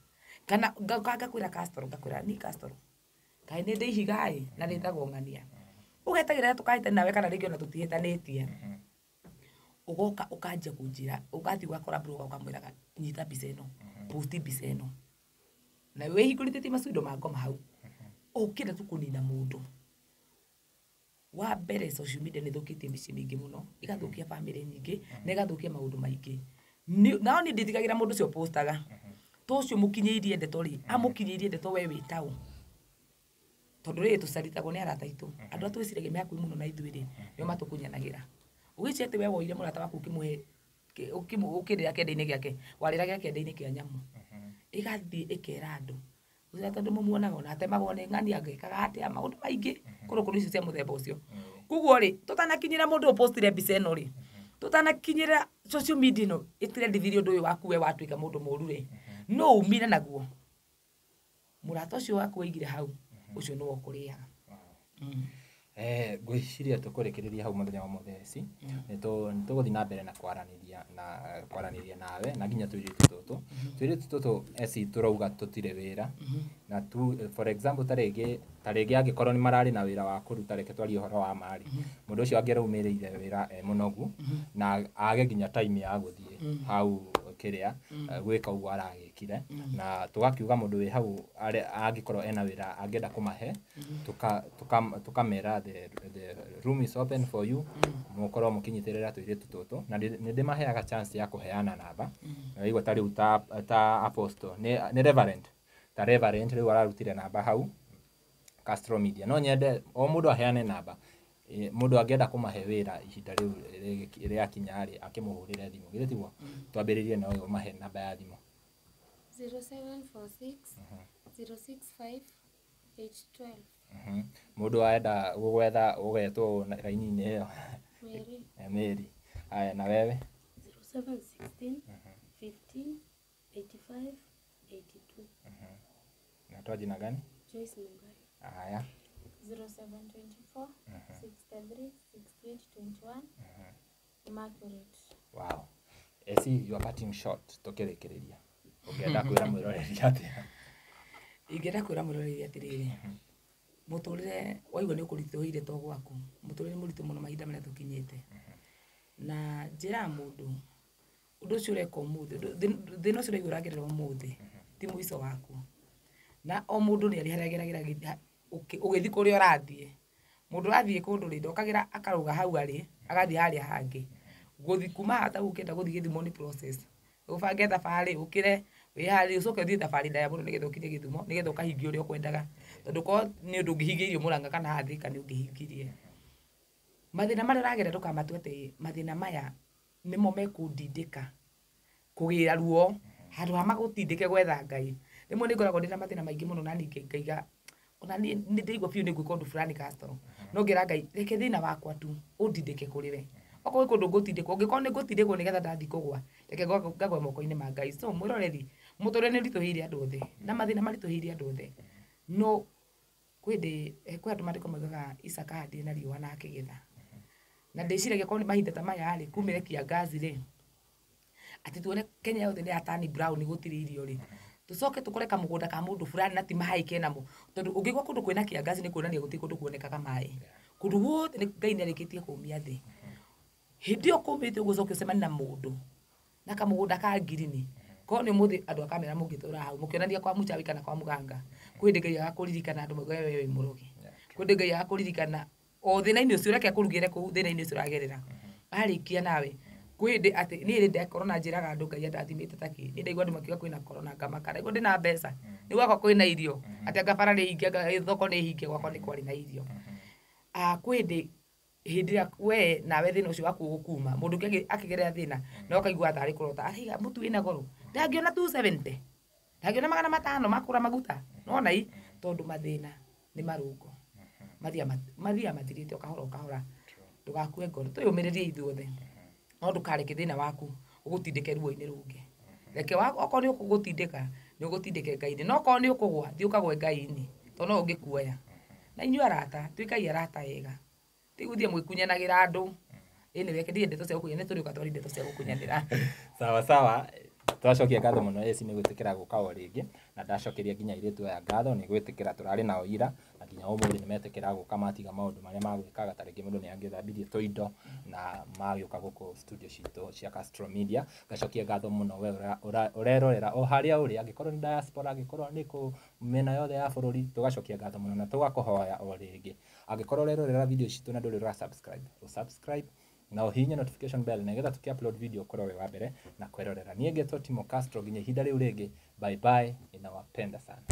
kana ngakwĩra Castro ngakwĩra ni Castro kaĩ nĩ ndĩ ihiga na rĩtagwo ng'ania ũgetagĩrĩra tũkahĩtania nawe kana rĩngĩ ona tũtihĩtanĩtie ugoka ukanjia kunjira ugathi gwakora blogger ukamwiraga nyita mbica ĩno post mbica ĩno na we hingũrĩte ti macindo ma ngoma hau ukire tu kunina mundu wa mbere social media nĩ thũkĩtie mĩciĩ mĩingĩ mũno ĩgathũkia family nyingĩ na ĩgathũkia maũndũ maingĩ nao nĩ ndĩtigagĩra mũndũ ũcio postaga to ũcio mũkinyĩirie ndeto rĩ amũkinyĩirie ndeto we wĩ taũ tondũ rĩrĩ tũcaritagwo nĩ arata aitũ andũ atũ ĩciragia mĩaku mũno na ithuĩ rĩ nĩo matũkunyanagĩra ũgĩcie atĩ we woire mũrata waku ũkĩmũhe ũkĩrĩra kĩenda-inĩ gĩake warĩraga kĩenda-inĩ kĩa nyamũ ĩgathiĩ ĩkera andũ ũrĩa tondũ mũmuonaga ona atemagwo nĩ ng'ani angĩkaga atĩa maũndũ maingĩ kũrũkũrũ icio cia mũthemba ũcio koguo rĩ tũtanakinyĩra mũndũ ũpostire mbica ĩno rĩ tũtanakinyĩra social media ĩno ĩtirendithirie ũndũ ũyũ waku we watuĩka mũndũ mũũru rĩ no umire naguo mũrata ũcio waku waigire hau ũcio nĩwe ũkũrĩaga ngwĩciria tũkũrĩkĩrĩria hau mũthenya wa mũtheci nĩtũgũthiĩ na mbere na kwaranĩria nawe na nginya tũirĩtu tũtũ eci tũrauga tũtirĩ wĩra na tu for example ta rĩngĩ angĩkorwo nĩ mararĩ na wĩra wa kũruta reke twarie ũhoro wa mari mũndũ ũcio angĩraumĩrĩire wĩra mũnogu na age nginya time ya gũthiĩ hau kĩrĩa gwĩka ũguo aragĩkire na tũgakiuga mũndũ wĩ hau angĩkorwo ena wĩra angĩenda kũmahe tũkamera the room is open for you mũkorwo mũkinyitĩrĩra tũirĩtu tũtũ na nĩ ndĩmaheaga chance ya kũheana namba na igua ta rĩu ta apostle nĩ reverend rĩu ararutire namba hau Castro Media no nyende o mũndũ aheane namba mũndũ angĩenda kũmahe wĩra ihinda rĩu rĩakinya rĩ akĩmũhũrĩre thimũ githĩ tiguo twambĩrĩrie na ũyũ mahe namba ya thimũ 0746 065 812 mũndũ aenda gũgwetha ũgetwo raini-inĩ ĩyo Mary haya na wewe 0716 15 85 82 na toa jina gani Joyce Mungai haya 0724 63 68 21 Immaculate wow esi you are cutting short tũkĩrĩkĩrĩria ũngĩenda kwĩra mwĩroreri atĩa ingĩenda kwĩra mwĩroreri atĩrĩrĩ mũtũrĩre waigua nĩ ũkũritũhĩire to gwaku mũtũrĩre mũritũ mũno mahinda marĩa tũkinyĩte na njĩra mũndũ ũndũ ũcio ũreka ũmũthĩ thĩna ũcio ũraigua ũragerera ũmũthĩ ti mũico waku na o mũndũ nĩ arĩ harĩa ageragĩra ũgĩthiĩ kũrĩa ũrathiĩ mũndũ athiĩ kũndũ rĩ ndokagĩra akarũga hau arĩ agathiĩ harĩa hangĩ gũthiĩ kuma hata ũkĩenda gũthiĩ Gĩthumo nĩ process ũbange thabarĩ ũkĩre wĩharĩ ũcoke ũthiĩ thabarĩ ndaya mũno nĩgetha ũkinye Gĩthumo nĩgetha ũkahingie ũrĩa ũkwendaga tondũ ko nĩ ũndũ ũngĩhingĩirio Mũrang'a kana Thĩka nĩ ũngĩhingirie mathĩna marĩa ũragerera ndũkamatua atĩ mathĩna maya nĩmo mekũndindĩka kũgĩra ruo handũ ha magũtindĩke gwetha Ngai rĩmwe nĩ ngoragwo ndĩna mathĩna maingĩ mũno na ningĩ ngaiga ona nĩ ndĩigua biũ nĩ gwĩka ũndũ fulani Castro no ngera Ngai reke thĩna wakwa tu ũndindĩke kũrĩ we okorwo kũndũ ngũtindĩkwo ũngĩkorwo nĩ ngũtindĩkwo nĩgetha ndathiĩ kũgwa reke ngagwa moko-inĩ ma Ngai so mwĩroreri mũtũrĩre nĩ ũritũhĩire andũ othe na mathĩna maritũhĩire andũ othe no kwĩ andũ mandĩko maugaga Isaka handire na riũa na akĩgetha na ndĩciragia korwo nĩ mahinda ta maya rĩ kumĩre kiangazi rĩ atĩ tuone Kenya yothe nĩ ya turn brown gũtirĩ irio rĩ tucoke tukore kamũgũnda ka mũndũ fulani na ti maĩ kenamo tondũ ũngĩgwa kũndũ kwĩna kiangazi nĩ kuonania gũtirĩ kũndũ kuonekaga maĩ kũndũ guothe Ngai nĩ arĩkĩtie kũmia thĩ hĩndĩ ĩyo kũmĩte ũgũcoka ũcemani na mũndũ na kamũgũnda ka ngirini korwo nĩ mũthĩ andũ a kamera mũngĩtũra hau mũkĩonania kwa mũchawi kana kwa mũganga kwĩ hĩndĩ Ngai agakũririkana andũ mauga we wĩ mũrogi kwĩ hĩndĩ Ngai agakũririkana o thĩna-inĩ ũcio reke akũrugĩre kũu thĩna-inĩ ũcio ũragerera arĩkia nawe kwĩ hĩndĩ atĩ niĩ hĩndĩ ya korona njĩraga andũ Ngai andathimĩte takĩ nĩ ndaigua andũ makiuga kwĩna korona ngamaka ndaigua ndĩna mbeca nĩ gwakwa kwĩna irio atĩ anga bara nĩ hinge thoko nĩ hinge gwakwa nĩ kwarĩ na irio kwĩ hĩndĩ ĩrĩa we nawe thĩna ũcio waku ũgũkuma mũndũ ũngĩ akĩgerera thĩna no akaigua tarĩ kũrota araiga mũtu wĩna goro ndangĩona 270 ndangĩona 500 makũra maguta nona tondũ mathĩna nĩ marũngo mathiaga mathirĩte o kahora ndũgakue ngoro twĩyũmĩrĩrie ithuothe no ndũkareke thĩna waku ũgũtindĩke ruo-inĩ rũngĩ reke okorwo nĩ ũkũgũtindĩka nĩ ũgũtindĩke Ngai-inĩ no okorwo nĩ ũkũgwa thiĩ ũkagwe Ngai-inĩ tondũ no ũngĩkuoya na inyuĩ arata tuĩkai arata wega tigũthiĩ mwĩkunyanagĩra andũ ĩnĩ weke ndirĩ ndeto cia gũkunyana tũrĩ ũka twari ndeto cia gũkunyanĩra sawa twacokia ngatho mũno eci nĩ gwĩtĩkĩra gũka o rĩngĩ na ndacokeria nginya airĩtu aya ngatho nĩ gwĩtĩkĩra tũrarĩ nao ira na nginya ũmũthĩ nĩmetekera gũka matiga maũndũ marĩa magwĩkaga tarĩngĩ mũndũ nĩangĩthambirie tũindo na magĩũka gũkũ studio citũ cia Castro Media. Ngacokia ngatho mũno we ũrerorera o harĩa ũrĩ, angĩkorwo nĩ diaspora, angĩkorwo nĩ kũ mĩena yothe ya bũrũri, tũgacokia ngatho mũno na tũgakũhoya o rĩngĩ, angĩkorwo ũrerorera video citũ na ndũrĩ ũra subscribe na ũhihinye notification bell nĩgetha tũkĩ-upload video ũkorwo wĩ wa mbere na kwĩrorera. Niĩ ngetwo Timo Castro, nginya ihinda rĩu rĩngĩ, bye bye, ninawapenda sana.